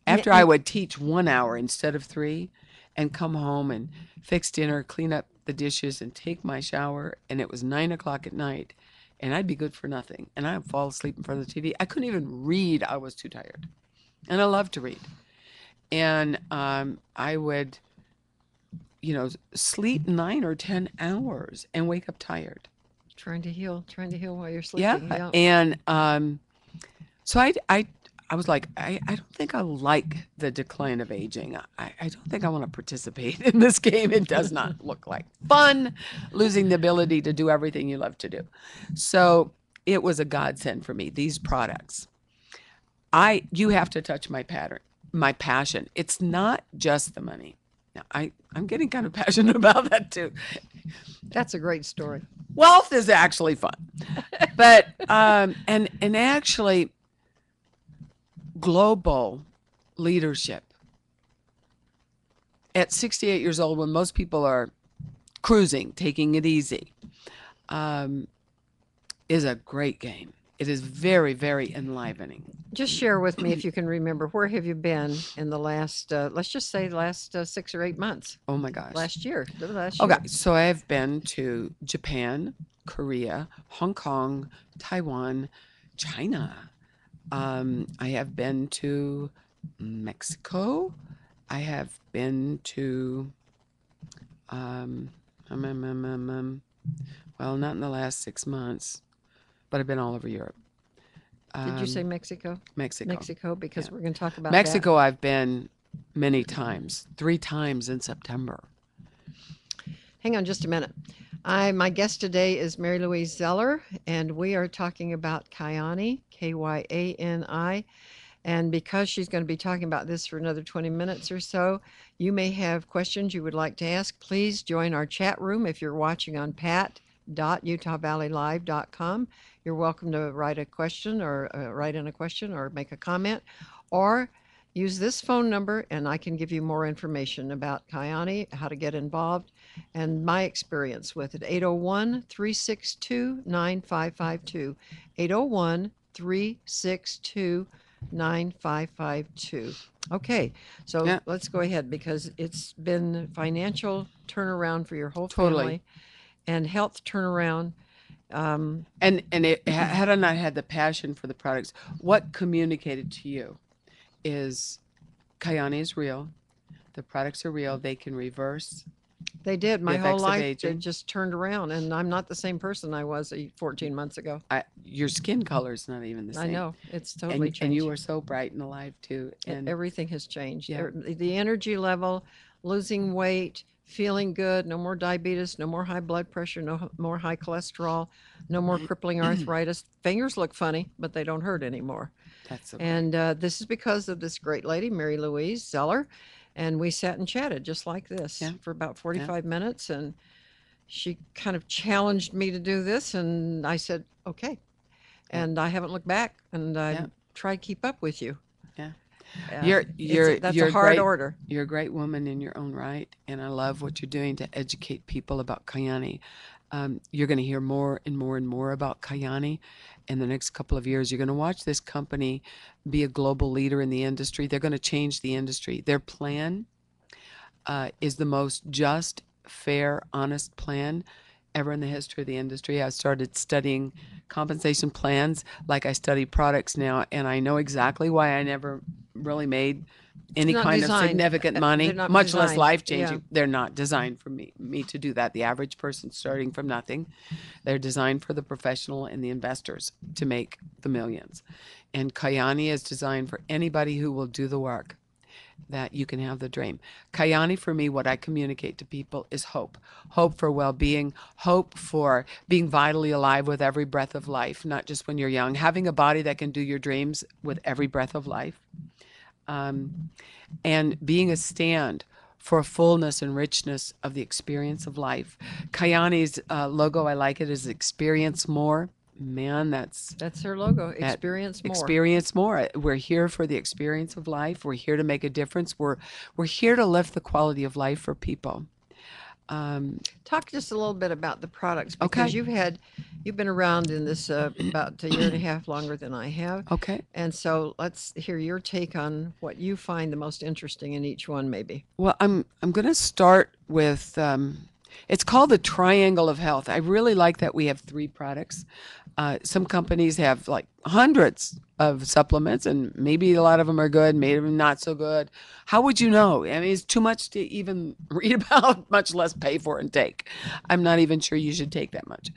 S2: after I would teach 1 hour instead of 3, and come home and fix dinner, clean up the dishes, and take my shower, and it was 9 o'clock at night, and I'd be good for nothing, and I'd fall asleep in front of the TV. I couldn't even read. I was too tired, and I love to read. And I would, sleep 9 or 10 hours and wake up tired.
S1: trying to heal while you're
S2: Yeah.
S1: sleeping. Yeah.
S2: And so I was like, I don't think I like the decline of aging. I don't think I want to participate in this game. It does not look like fun, losing the ability to do everything you love to do. So it was a godsend for me, these products. You have to touch my passion. It's not just the money. Now, I'm getting kind of passionate about that too.
S1: That's a great story.
S2: Wealth is actually fun, but and actually global leadership at 68 years old, when most people are cruising, taking it easy, is a great game. It is very, very enlivening.
S1: Just share with me, if you can remember, where have you been in the last, let's just say, last 6 or 8 months?
S2: Oh my gosh.
S1: Last year.
S2: Okay, so I have been to Japan, Korea, Hong Kong, Taiwan, China. I have been to Mexico. I have been to, well, not in the last 6 months, but I've been all over Europe.
S1: Did you say Mexico?
S2: Mexico.
S1: Mexico, because we're going to talk about
S2: Mexico, I've been many times, 3 times in September.
S1: Hang on just a minute. My guest today is Mary Louise Zeller, and we are talking about Kyani, Kyani. And because she's going to be talking about this for another 20 minutes or so, you may have questions you would like to ask. Please join our chat room if you're watching on pat.utahvalleylive.com. You're welcome to write a question or write in a question or make a comment, or use this phone number and I can give you more information about Kyani, how to get involved, and my experience with it. 801-362-9552. 801-362-9552. Okay, so let's go ahead, because it's been financial turnaround for your whole family and health turnaround.
S2: And had I not had the passion for the products, what communicated to you is Kyani is real. The products are real. They can reverse.
S1: They did. My
S2: the
S1: whole
S2: effects of
S1: life,
S2: aging.
S1: it just turned around, and I'm not the same person I was 14 months ago.
S2: Your skin color is not even the same.
S1: I know. It's totally changed.
S2: And you were so bright and alive too. And
S1: everything has changed.
S2: Yeah.
S1: The energy level, losing weight, feeling good, no more diabetes, no more high blood pressure, no more high cholesterol, no more crippling arthritis. Fingers look funny, but they don't hurt anymore.
S2: That's okay.
S1: And this is because of this great lady, Mary Louise Zeller. And we sat and chatted just like this for about 45 minutes. And she kind of challenged me to do this. And I said, okay. And I haven't looked back. And I try to keep up with you.
S2: Yeah.
S1: That's a hard order.
S2: You're a great woman in your own right. And I love what you're doing to educate people about Kyani. You're going to hear more and more and more about Kyani in the next couple of years. You're going to watch this company be a global leader in the industry. They're going to change the industry. Their plan is the most just, fair, honest plan ever in the history of the industry. I started studying compensation plans like I study products now, and I know exactly why I never really made any
S1: not
S2: kind of
S1: designed.
S2: significant
S1: They're
S2: money,
S1: not
S2: much less
S1: designed.
S2: life
S1: Yeah.
S2: changing. They're not designed for me to do that. The average person starting from nothing, they're designed for the professional and the investors to make the millions. And Kayani is designed for anybody who will do the work, that you can have the dream. Kayani, for me, what I communicate to people is hope. Hope for well-being, hope for being vitally alive with every breath of life, not just when you're young, having a body that can do your dreams with every breath of life, and being a stand for fullness and richness of the experience of life. Kayani's logo, I like it, is experience more. Man, that's
S1: her logo.
S2: that
S1: Experience more.
S2: experience more. We're here for the experience of life. We're here to make a difference. We're here to lift the quality of life for people.
S1: Talk just a little bit about the products,
S2: Okay.
S1: because you've been around in this about a year and a half longer than I have.
S2: Okay.
S1: And so let's hear your take on what you find the most interesting in each one, maybe.
S2: Well, I'm going to start with it's called the Triangle of Health. I really like that we have 3 products. Some companies have like hundreds of supplements, and maybe a lot of them are good, maybe not so good. How would you know? I mean, it's too much to even read about, much less pay for and take. I'm not even sure you should take that much.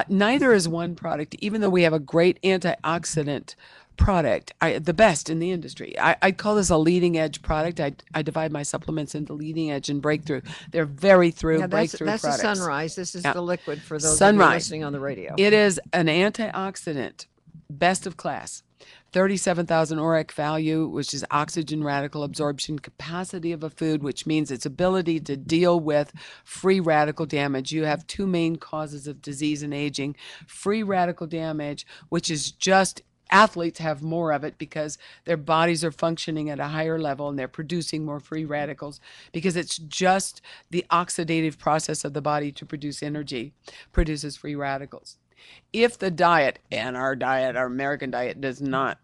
S2: Neither is one product, even though we have a great antioxidant product, the best in the industry. I'd call this a leading edge product. I divide my supplements into leading edge and breakthrough. They're very breakthrough
S1: that's
S2: products.
S1: a Sunrise. This is
S2: Yeah.
S1: the liquid for those of you
S2: Sunrise.
S1: listening on the radio.
S2: It is an antioxidant, best of class. 37,000 ORAC value, which is oxygen radical absorption capacity of a food, which means its ability to deal with free radical damage. You have 2 main causes of disease and aging. Free radical damage, which is just athletes have more of it because their bodies are functioning at a higher level and they're producing more free radicals, because it's just the oxidative process of the body to produce energy produces free radicals. If the diet, and our American diet, does not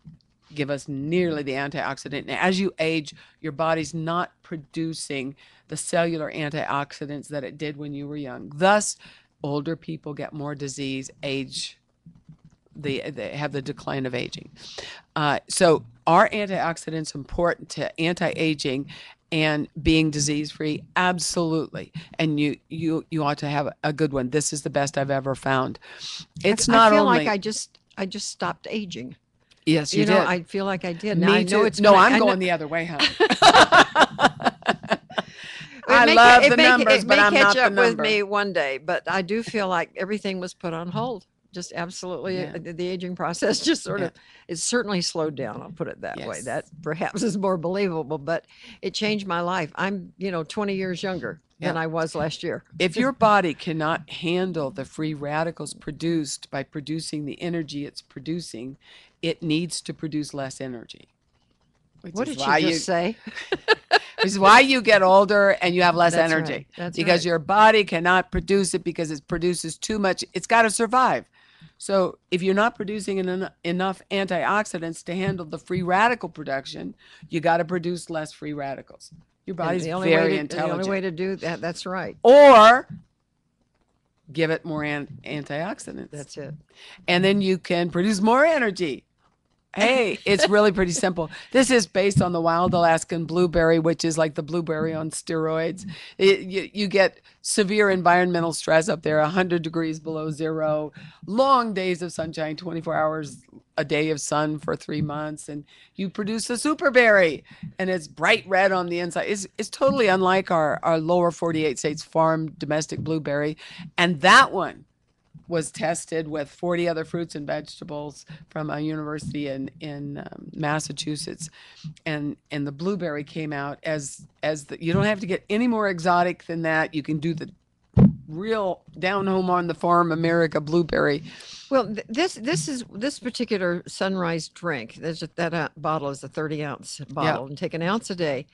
S2: give us nearly the antioxidant, and as you age, your body's not producing the cellular antioxidants that it did when you were young. Thus, older people get more disease, age, they have the decline of aging. So are antioxidants important to anti-aging and being disease-free? Absolutely. And you ought to have a good one. This is the best I've ever found. It's not
S1: I feel
S2: only...
S1: like I just stopped aging.
S2: Yes, you
S1: know,
S2: did.
S1: I feel like I did.
S2: Me
S1: now, I
S2: too.
S1: know it's
S2: no,
S1: gonna,
S2: I'm
S1: I
S2: going
S1: know,
S2: the other way, huh? I love the numbers, but I'm not the
S1: It may catch up with
S2: number.
S1: me one day, but I do feel like everything was put on hold. Just absolutely,
S2: Yeah.
S1: the aging process just sort of, it's certainly slowed down. I'll put it that way.
S2: Yes.
S1: That perhaps is more believable, but it changed my life. I'm, 20 years younger than
S2: Yeah.
S1: I was last year.
S2: If your body cannot handle the free radicals produced by producing the energy it's producing, it needs to produce less energy.
S1: What did you just say?
S2: Which is why you get older and you have less
S1: That's
S2: energy.
S1: right. That's
S2: because
S1: right.
S2: your body cannot produce it because it produces too much. It's got to survive. So if you're not producing enough antioxidants to handle the free radical production, you got to produce less free radicals. Your body's very intelligent.
S1: The only way to do that, that's right.
S2: Or give it more antioxidants.
S1: That's it.
S2: And then you can produce more energy. Hey, it's really pretty simple. This is based on the wild Alaskan blueberry, which is like the blueberry on steroids. You get severe environmental stress up there, 100 degrees below zero, long days of sunshine, 24 hours a day of sun for 3 months, and you produce a superberry, and it's bright red on the inside. It's totally unlike our lower 48 states farm domestic blueberry, and that one was tested with 40 other fruits and vegetables from a university in Massachusetts, and the blueberry came out as you don't have to get any more exotic than that. You can do the real down home on the farm America blueberry.
S1: Well, this particular Sunrise drink. That bottle is a 30-ounce bottle, and take an ounce a day,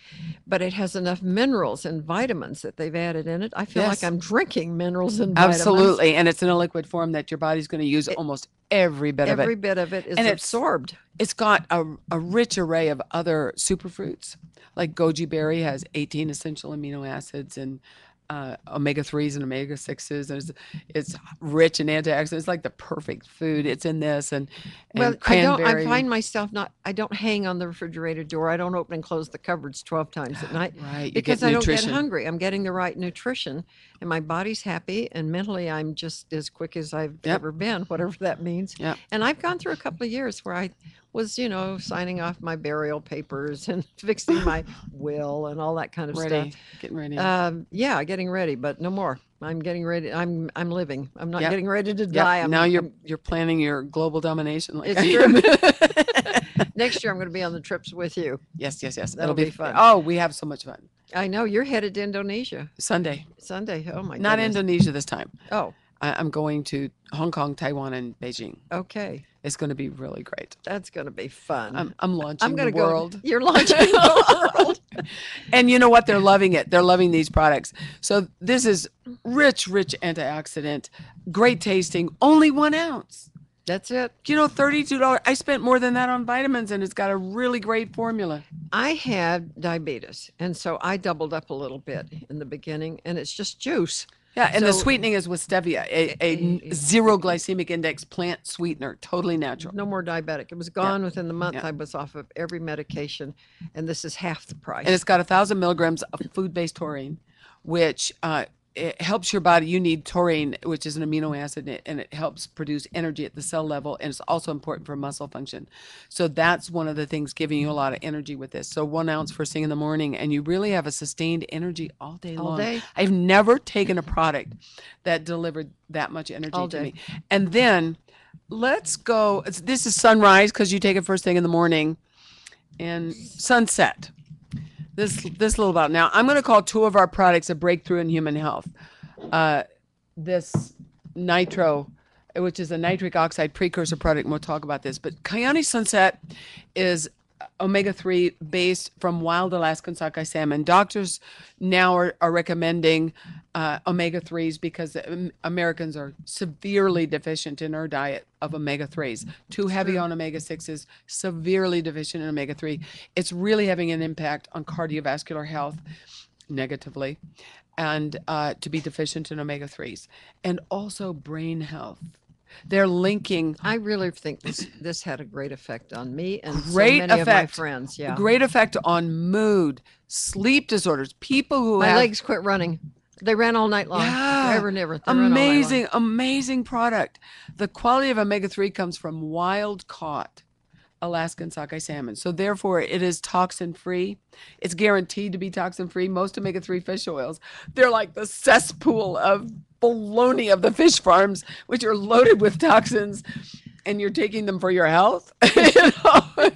S1: but it has enough minerals and vitamins that they've added in it. I feel like I'm drinking minerals and vitamins.
S2: Absolutely, and it's in a liquid form that your body's going to use almost every bit of it.
S1: Every bit of it is absorbed.
S2: It's got a rich array of other superfruits, like goji berry has 18 essential amino acids, and omega-3s and omega-6s. It's rich in antioxidants. It's like the perfect food. It's in this
S1: Well,
S2: and
S1: I
S2: cranberry.
S1: find myself not, I don't hang on the refrigerator door. I don't open and close the cupboards 12 times at night
S2: Right, you get
S1: because I don't get
S2: nutrition.
S1: hungry. I'm getting the right nutrition and my body's happy and mentally I'm just as quick as I've
S2: Yep,
S1: ever been, whatever that means.
S2: yep.
S1: And I've gone through a couple of years where I was, signing off my burial papers and fixing my will and all that kind of stuff.
S2: Ready, getting ready.
S1: Yeah, getting ready, but no more. I'm getting ready. I'm living. I'm not
S2: Yep,
S1: getting ready to
S2: yep.
S1: die.
S2: Now you're
S1: I'm
S2: you're planning your global domination. Like
S1: It's
S2: I
S1: true.
S2: am.
S1: Next year I'm going to be on the trips with you.
S2: Yes, yes, yes. It'll
S1: That'll
S2: be
S1: be fun.
S2: oh, we have so much fun.
S1: I know you're headed to Indonesia
S2: Sunday,
S1: Sunday. Oh my
S2: not
S1: goodness.
S2: Indonesia this time.
S1: Oh,
S2: I'm going to Hong Kong, Taiwan, and Beijing.
S1: okay.
S2: It's going to be really great.
S1: That's going to be fun.
S2: I'm
S1: I'm
S2: launching
S1: going
S2: the
S1: to go.
S2: world.
S1: You're launching the world.
S2: And you know what? They're loving it. They're loving these products. So this is rich, rich antioxidant, great tasting, only 1 ounce.
S1: That's it.
S2: $32. I spent more than that on vitamins, and it's got a really great formula.
S1: I had diabetes, and so I doubled up a little bit in the beginning, and it's just juice.
S2: Yeah, and the
S1: So
S2: sweetening is with stevia, a zero glycemic index plant sweetener, totally natural.
S1: no more diabetic. It was
S2: Yeah,
S1: gone within the month.
S2: yeah.
S1: I was off of every medication, and this is half the
S2: And
S1: price.
S2: it's got 1,000 milligrams of food-based taurine, which it helps your body. You need taurine, which is an amino acid, and it helps produce energy at the cell level, and it's also important for muscle function. So that's one of the things giving you a lot of energy with this. So 1 ounce first thing in the morning, and you really have a sustained energy all day
S1: All
S2: long.
S1: day?
S2: I've never taken a product that delivered that much energy
S1: All
S2: to
S1: day.
S2: me. And then let's go. This is sunrise because you take it first thing in the morning, and sunset. This little bottle. Now I'm going to call 2 of our products a breakthrough in human health. This nitro, which is a nitric oxide precursor product, and we'll talk about this. But Kyani Sunset is omega-3 based from wild Alaskan sockeye salmon. Doctors now are recommending omega-3s because Americans are severely deficient in our diet of omega-3s. Too heavy on omega-6s, severely deficient in omega-3. It's really having an impact on cardiovascular health negatively, and to be deficient in omega-3s, and also brain health. They're linking
S1: I really think this had a great effect on me and so
S2: great
S1: many of my
S2: effect,
S1: friends. Yeah.
S2: great effect on mood, sleep disorders, people who
S1: My
S2: have
S1: legs quit running. They ran all night long.
S2: yeah,
S1: Forever and ever. They ran all night long.
S2: amazing, amazing product. The quality of omega-3 comes from wild caught Alaskan sockeye salmon. So therefore it is toxin free. It's guaranteed to be toxin free. Most omega-3 fish oils, they're like the cesspool of baloney of the fish farms, which are loaded with toxins, and you're taking them for your health. You know?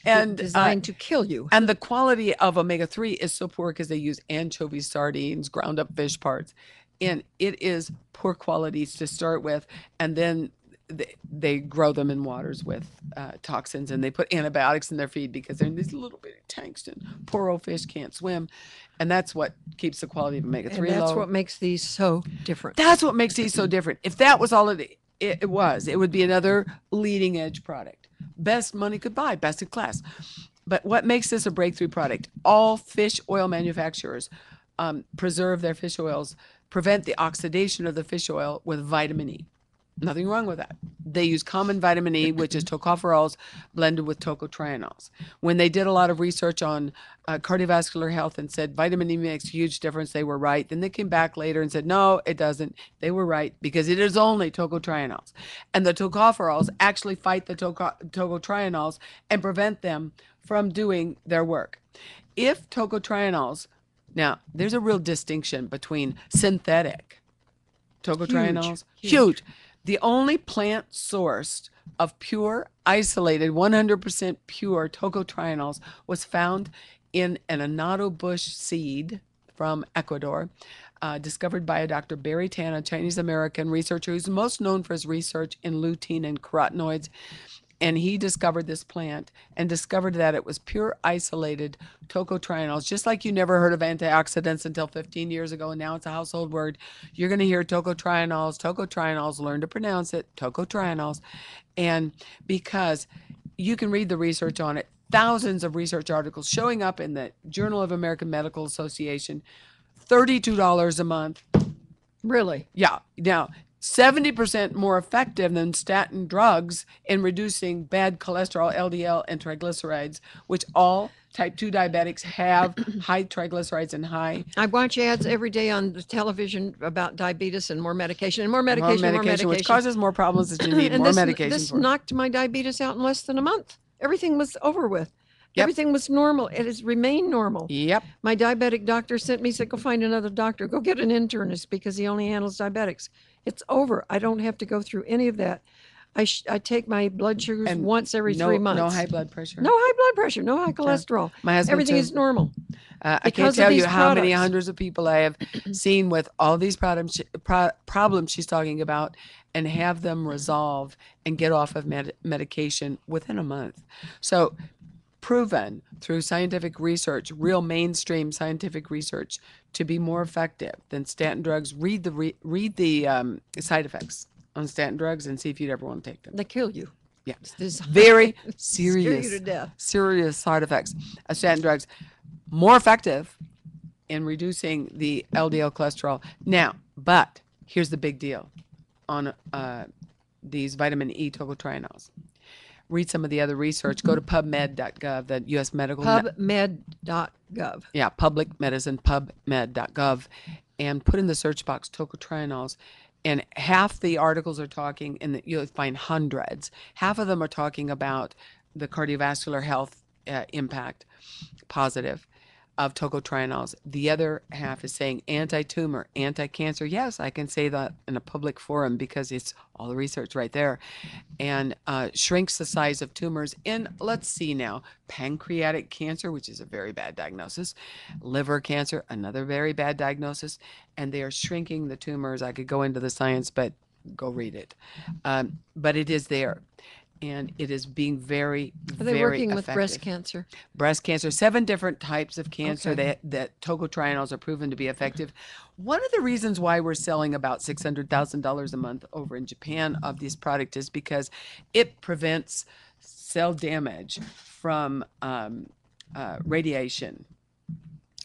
S2: And
S1: Designed to kill you.
S2: and the quality of omega-3 is so poor because they use anchovies, sardines, ground up fish parts, and it is poor qualities to start with, and then they grow them in waters with toxins, and they put antibiotics in their feed because they're in these little bitty tanks, and poor old fish can't swim, and that's what keeps the quality of omega-3
S1: And that's
S2: low.
S1: what makes these so different.
S2: That's what makes these so different. If that was all it was, it would be another leading edge product. Best money could buy, best in class. But what makes this a breakthrough product? All fish oil manufacturers preserve their fish oils, prevent the oxidation of the fish oil with vitamin E. Nothing wrong with that. They use common vitamin E, which is tocopherols blended with tocotrienols. When they did a lot of research on cardiovascular health and said vitamin E makes a huge difference, they were right. Then they came back later and said, no, it doesn't. They were right because it is only tocotrienols. And the tocopherols actually fight the tocotrienols and prevent them from doing their work. If tocotrienols, now there's a real distinction between synthetic tocotrienols, huge. The only plant sourced of pure, isolated, 100% pure tocotrienols was found in an annatto bush seed from Ecuador, discovered by a Dr. Barry Tan, a Chinese-American researcher who's most known for his research in lutein and carotenoids. And he discovered this plant and discovered that it was pure isolated tocotrienols, just like you never heard of antioxidants until 15 years ago, and now it's a household word. You're going to hear tocotrienols, learn to pronounce it, tocotrienols. And because you can read the research on it, thousands of research articles showing up in the Journal of American Medical Association, $32 a month.
S1: Really?
S2: Yeah. Now, 70% more effective than statin drugs in reducing bad cholesterol, LDL, and triglycerides, which all type 2 diabetics have high triglycerides and high.
S1: I watch ads every day on the television about diabetes and more medication and more
S2: More
S1: medication,
S2: medication, which causes more problems that you need
S1: and
S2: more medication
S1: this
S2: for.
S1: knocked my diabetes out in less than a month. Everything was over with.
S2: Yep.
S1: Everything was normal. It has remained normal.
S2: Yep.
S1: My diabetic doctor sent me, said, go find another doctor. Go get an internist because he only handles diabetics. It's over. I don't have to go through any of that. I take my blood sugars
S2: And
S1: once every 3 months.
S2: No high blood pressure.
S1: No high blood pressure. No high cholesterol.
S2: My husband
S1: Everything
S2: too.
S1: is normal.
S2: I can't
S1: because of
S2: tell you
S1: these
S2: how many
S1: products.
S2: hundreds of people I have seen with all these problems she's talking about and have them resolve and get off of medication within a month. So proven through scientific research, real mainstream scientific research, to be more effective than statin drugs. Read the side effects on statin drugs and see if you'd ever want to take them.
S1: They kill you.
S2: Yeah,
S1: This
S2: very
S1: scare you to
S2: serious,
S1: death.
S2: serious side effects of statin drugs. More effective in reducing the LDL cholesterol. Now, but here's the big deal on these vitamin E tocotrienols. Read some of the other research. Go to PubMed.gov, the U.S. Medical...
S1: PubMed.gov.
S2: Yeah, public medicine, PubMed.gov, and put in the search box tocotrienols. And half the articles are talking, and you'll find hundreds. Half of them are talking about the cardiovascular health impact, positive, of tocotrienols. The other half is saying anti-tumor, anti-cancer. Yes, I can say that in a public forum because it's all the research right there. And shrinks the size of tumors in, let's see now, pancreatic cancer, which is a very bad diagnosis, liver cancer, another very bad diagnosis, and they are shrinking the tumors. I could go into the science, but go read it. But it is there. And it is being very,
S1: Are they
S2: very
S1: working
S2: effective.
S1: with breast cancer?
S2: Breast cancer, 7 different types of cancer
S1: Okay.
S2: that tocotrienols are proven to be effective. One of the reasons why we're selling about $600,000 a month over in Japan of this product is because it prevents cell damage from radiation.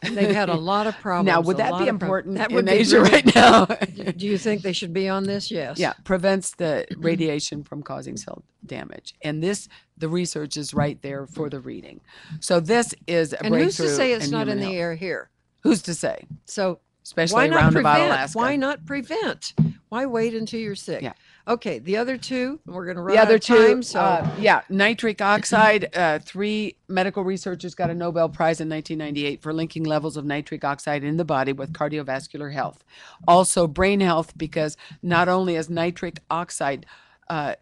S1: They've had a lot of problems.
S2: Now, would
S1: a
S2: that
S1: lot
S2: be
S1: of
S2: important
S1: that
S2: in
S1: would be
S2: Asia
S1: really-
S2: right now?
S1: Do you think they should be on this? Yes.
S2: Yeah, prevents the radiation from causing cell damage. And the research is right there for the reading. So this is a
S1: And who's
S2: breakthrough.
S1: to say it's
S2: in
S1: not in
S2: human
S1: the
S2: health.
S1: air here?
S2: Who's to say?
S1: So
S2: Especially
S1: why not
S2: around about
S1: prevent?
S2: Alaska.
S1: Why not prevent? Why wait until you're sick?
S2: Yeah.
S1: Okay, the other two, we're going to run
S2: The other
S1: out of
S2: two,
S1: time. So
S2: nitric oxide. 3 medical researchers got a Nobel Prize in 1998 for linking levels of nitric oxide in the body with cardiovascular health. Also brain health, because not only is nitric oxide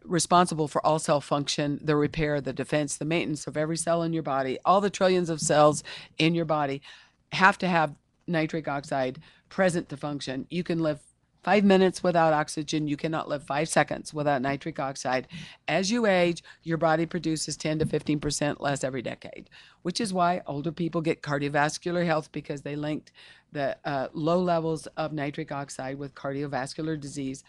S2: responsible for all cell function, the repair, the defense, the maintenance of every cell in your body, all the trillions of cells in your body have to have nitric oxide present to function. You can live 5 minutes without oxygen. You cannot live 5 seconds without nitric oxide. As you age, your body produces 10 to 15% less every decade, which is why older people get cardiovascular health, because they linked the low levels of nitric oxide with cardiovascular disease.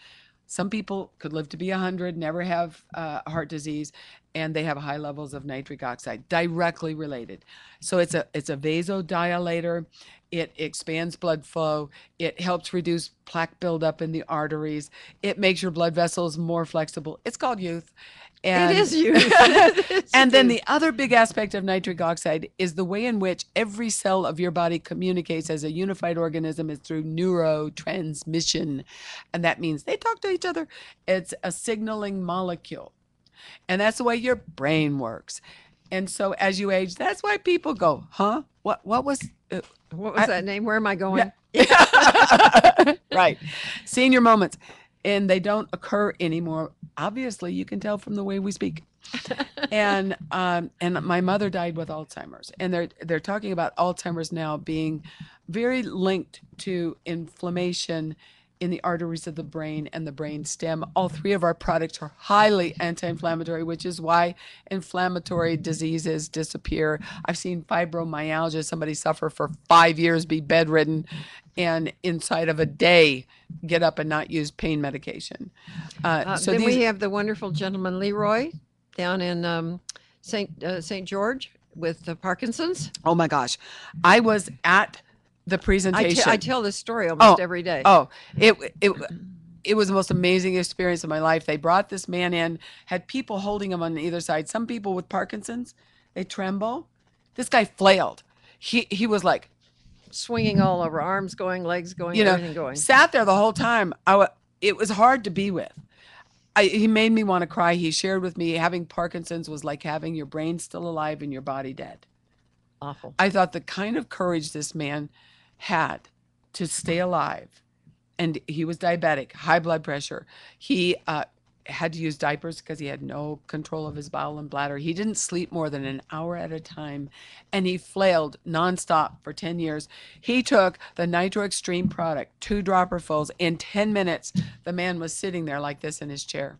S2: Some people could live to be 100, never have heart disease, and they have high levels of nitric oxide, directly related. So it's a vasodilator. It expands blood flow. It helps reduce plaque buildup in the arteries. It makes your blood vessels more flexible. It's called youth. And,
S1: it is you.
S2: and then the other big aspect of nitric oxide is the way in which every cell of your body communicates as a unified organism is through neurotransmission. And that means they talk to each other. It's a signaling molecule. And that's the way your brain works. And so as you age, that's why people go, huh? What was...
S1: What was that name? Where am I going?
S2: Yeah. Right. Senior moments. And they don't occur anymore. Obviously, you can tell from the way we speak. And my mother died with Alzheimer's. And they're talking about Alzheimer's now being very linked to inflammation in the arteries of the brain and the brain stem. All 3 of our products are highly anti-inflammatory, which is why inflammatory diseases disappear. I've seen fibromyalgia, somebody suffer for 5 years, be bedridden, and inside of a day get up and not use pain medication. So
S1: then we have the wonderful gentleman Leroy down in St. George with Parkinson's.
S2: Oh my gosh. I was at The presentation.
S1: I tell this story almost every day.
S2: Oh, it was the most amazing experience of my life. They brought this man in, had people holding him on either side. Some people with Parkinson's, they tremble. This guy flailed. He was like,
S1: swinging all over, arms going, legs going, everything going.
S2: Sat there the whole time. It was hard to be with. He made me want to cry. He shared with me having Parkinson's was like having your brain still alive and your body dead.
S1: Awful.
S2: I thought the kind of courage this man had to stay alive, and he was diabetic, high blood pressure. He had to use diapers because he had no control of his bowel and bladder. He didn't sleep more than an hour at a time, and he flailed nonstop for 10 years. He took the Nitro Extreme product, 2 dropperfuls. In 10 minutes, the man was sitting there like this in his chair.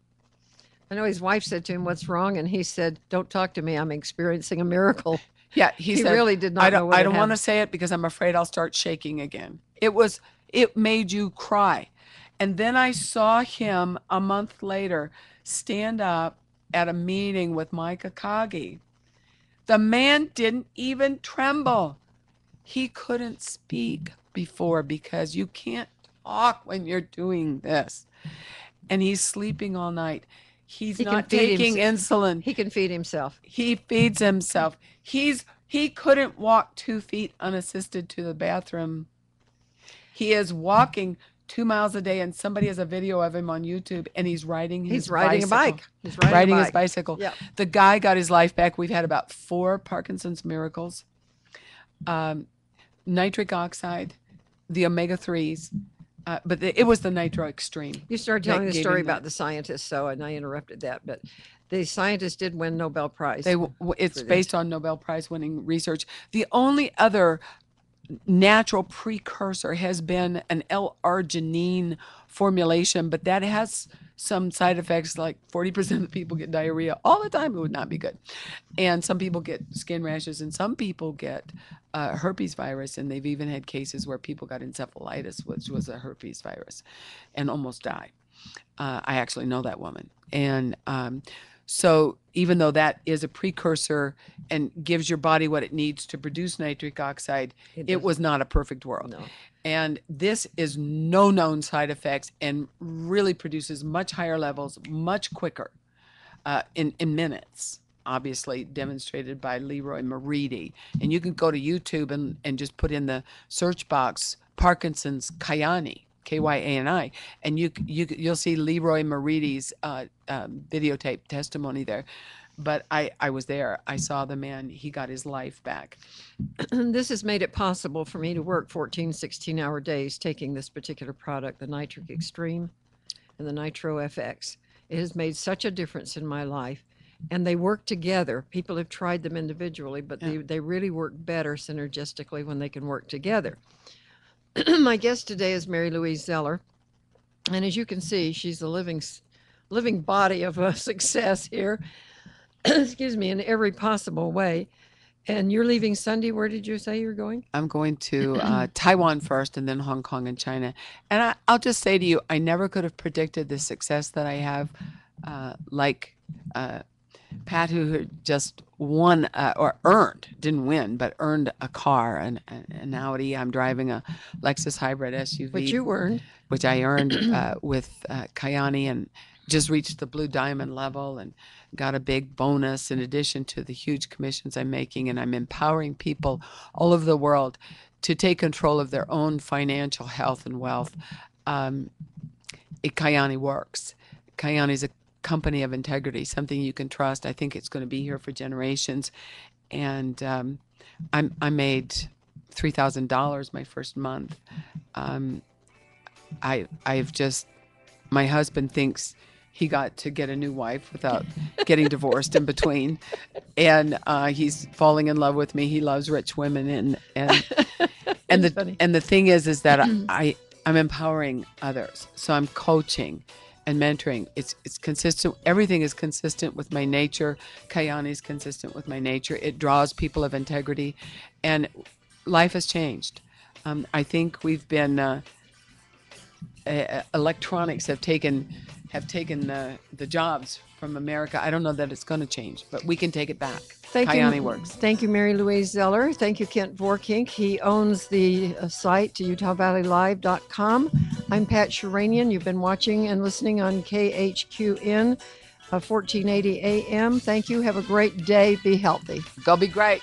S1: I know his wife said to him, "What's wrong?" And he said, "Don't talk to me. I'm experiencing a miracle."
S2: Yeah, he said,
S1: really did not know what
S2: I don't want to say it because I'm afraid I'll start shaking again. It made you cry. And then I saw him a month later stand up at a meeting with Mike Akagi. The man didn't even tremble. He couldn't speak before because you can't talk when you're doing this. And he's sleeping all night. He's not taking insulin.
S1: He can feed himself.
S2: He feeds himself. He couldn't walk 2 feet unassisted to the bathroom. He is walking 2 miles a day, and somebody has a video of him on YouTube, and he's riding his
S1: riding
S2: bicycle.
S1: a bike. He's riding
S2: his bicycle.
S1: Yep.
S2: The guy got his life back. We've had about 4 Parkinson's miracles. Nitric oxide, the omega-3s, but it was the Nitro Extreme.
S1: You started telling the story about the scientists, and I interrupted that, but the scientists did win Nobel Prize.
S2: It's based on Nobel Prize winning research. The only other natural precursor has been an L-arginine formulation, but that has some side effects, like 40% of people get diarrhea all the time. It would not be good. And some people get skin rashes, and some people get herpes virus, and they've even had cases where people got encephalitis, which was a herpes virus, and almost died. I actually know that woman. And so even though that is a precursor and gives your body what it needs to produce nitric oxide, it was not a perfect world.
S1: No.
S2: And this is no known side effects and really produces much higher levels, much quicker, in minutes, obviously demonstrated by Leroy Meridi. And you can go to YouTube and just put in the search box, Parkinson's Kyani, Kyani, and you'll see Leroy Meridi's videotape testimony there. But I was there. I saw the man. He got his life back.
S1: This has made it possible for me to work 14, 16-hour days taking this particular product, the Nitric Extreme and the Nitro FX. It has made such a difference in my life. And they work together. People have tried them individually, but they really work better synergistically when they can work together. My guest today is Mary Louise Zeller. And as you can see, she's a living body of success here. Excuse me, in every possible way. And you're leaving Sunday. Where did you say you're going?
S2: I'm going to Taiwan first, and then Hong Kong and China. And I'll just say to you, I never could have predicted the success that I have, like Pat, who had just won or earned, didn't win, but earned a car, an Audi. I'm driving a Lexus hybrid SUV.
S1: Which you earned.
S2: Which I earned with Kyani, and just reached the Blue Diamond level and got a big bonus in addition to the huge commissions I'm making. And I'm empowering people all over the world to take control of their own financial health and wealth. Kyani works. Kyani is a company of integrity, something you can trust. I think it's going to be here for generations. And I made $3,000 my first month. My husband thinks he got to get a new wife without getting divorced in between, and he's falling in love with me. He loves rich women, and the thing is that I'm empowering others. So I'm coaching and mentoring. It's consistent. Everything is consistent with my nature. Kyani is consistent with my nature. It draws people of integrity, and life has changed. I think we've been electronics have taken the jobs from America. I don't know that it's going to change, but we can take it back.
S1: Thank
S2: Kayani
S1: you.
S2: Works.
S1: Thank you, Mary Louise Zeller. Thank you, Kent Vorkink. He owns the site to UtahValleyLive.com. I'm Pat Sheranian. You've been watching and listening on KHQN 1480 AM. Thank you. Have a great day. Be healthy.
S2: Go be great.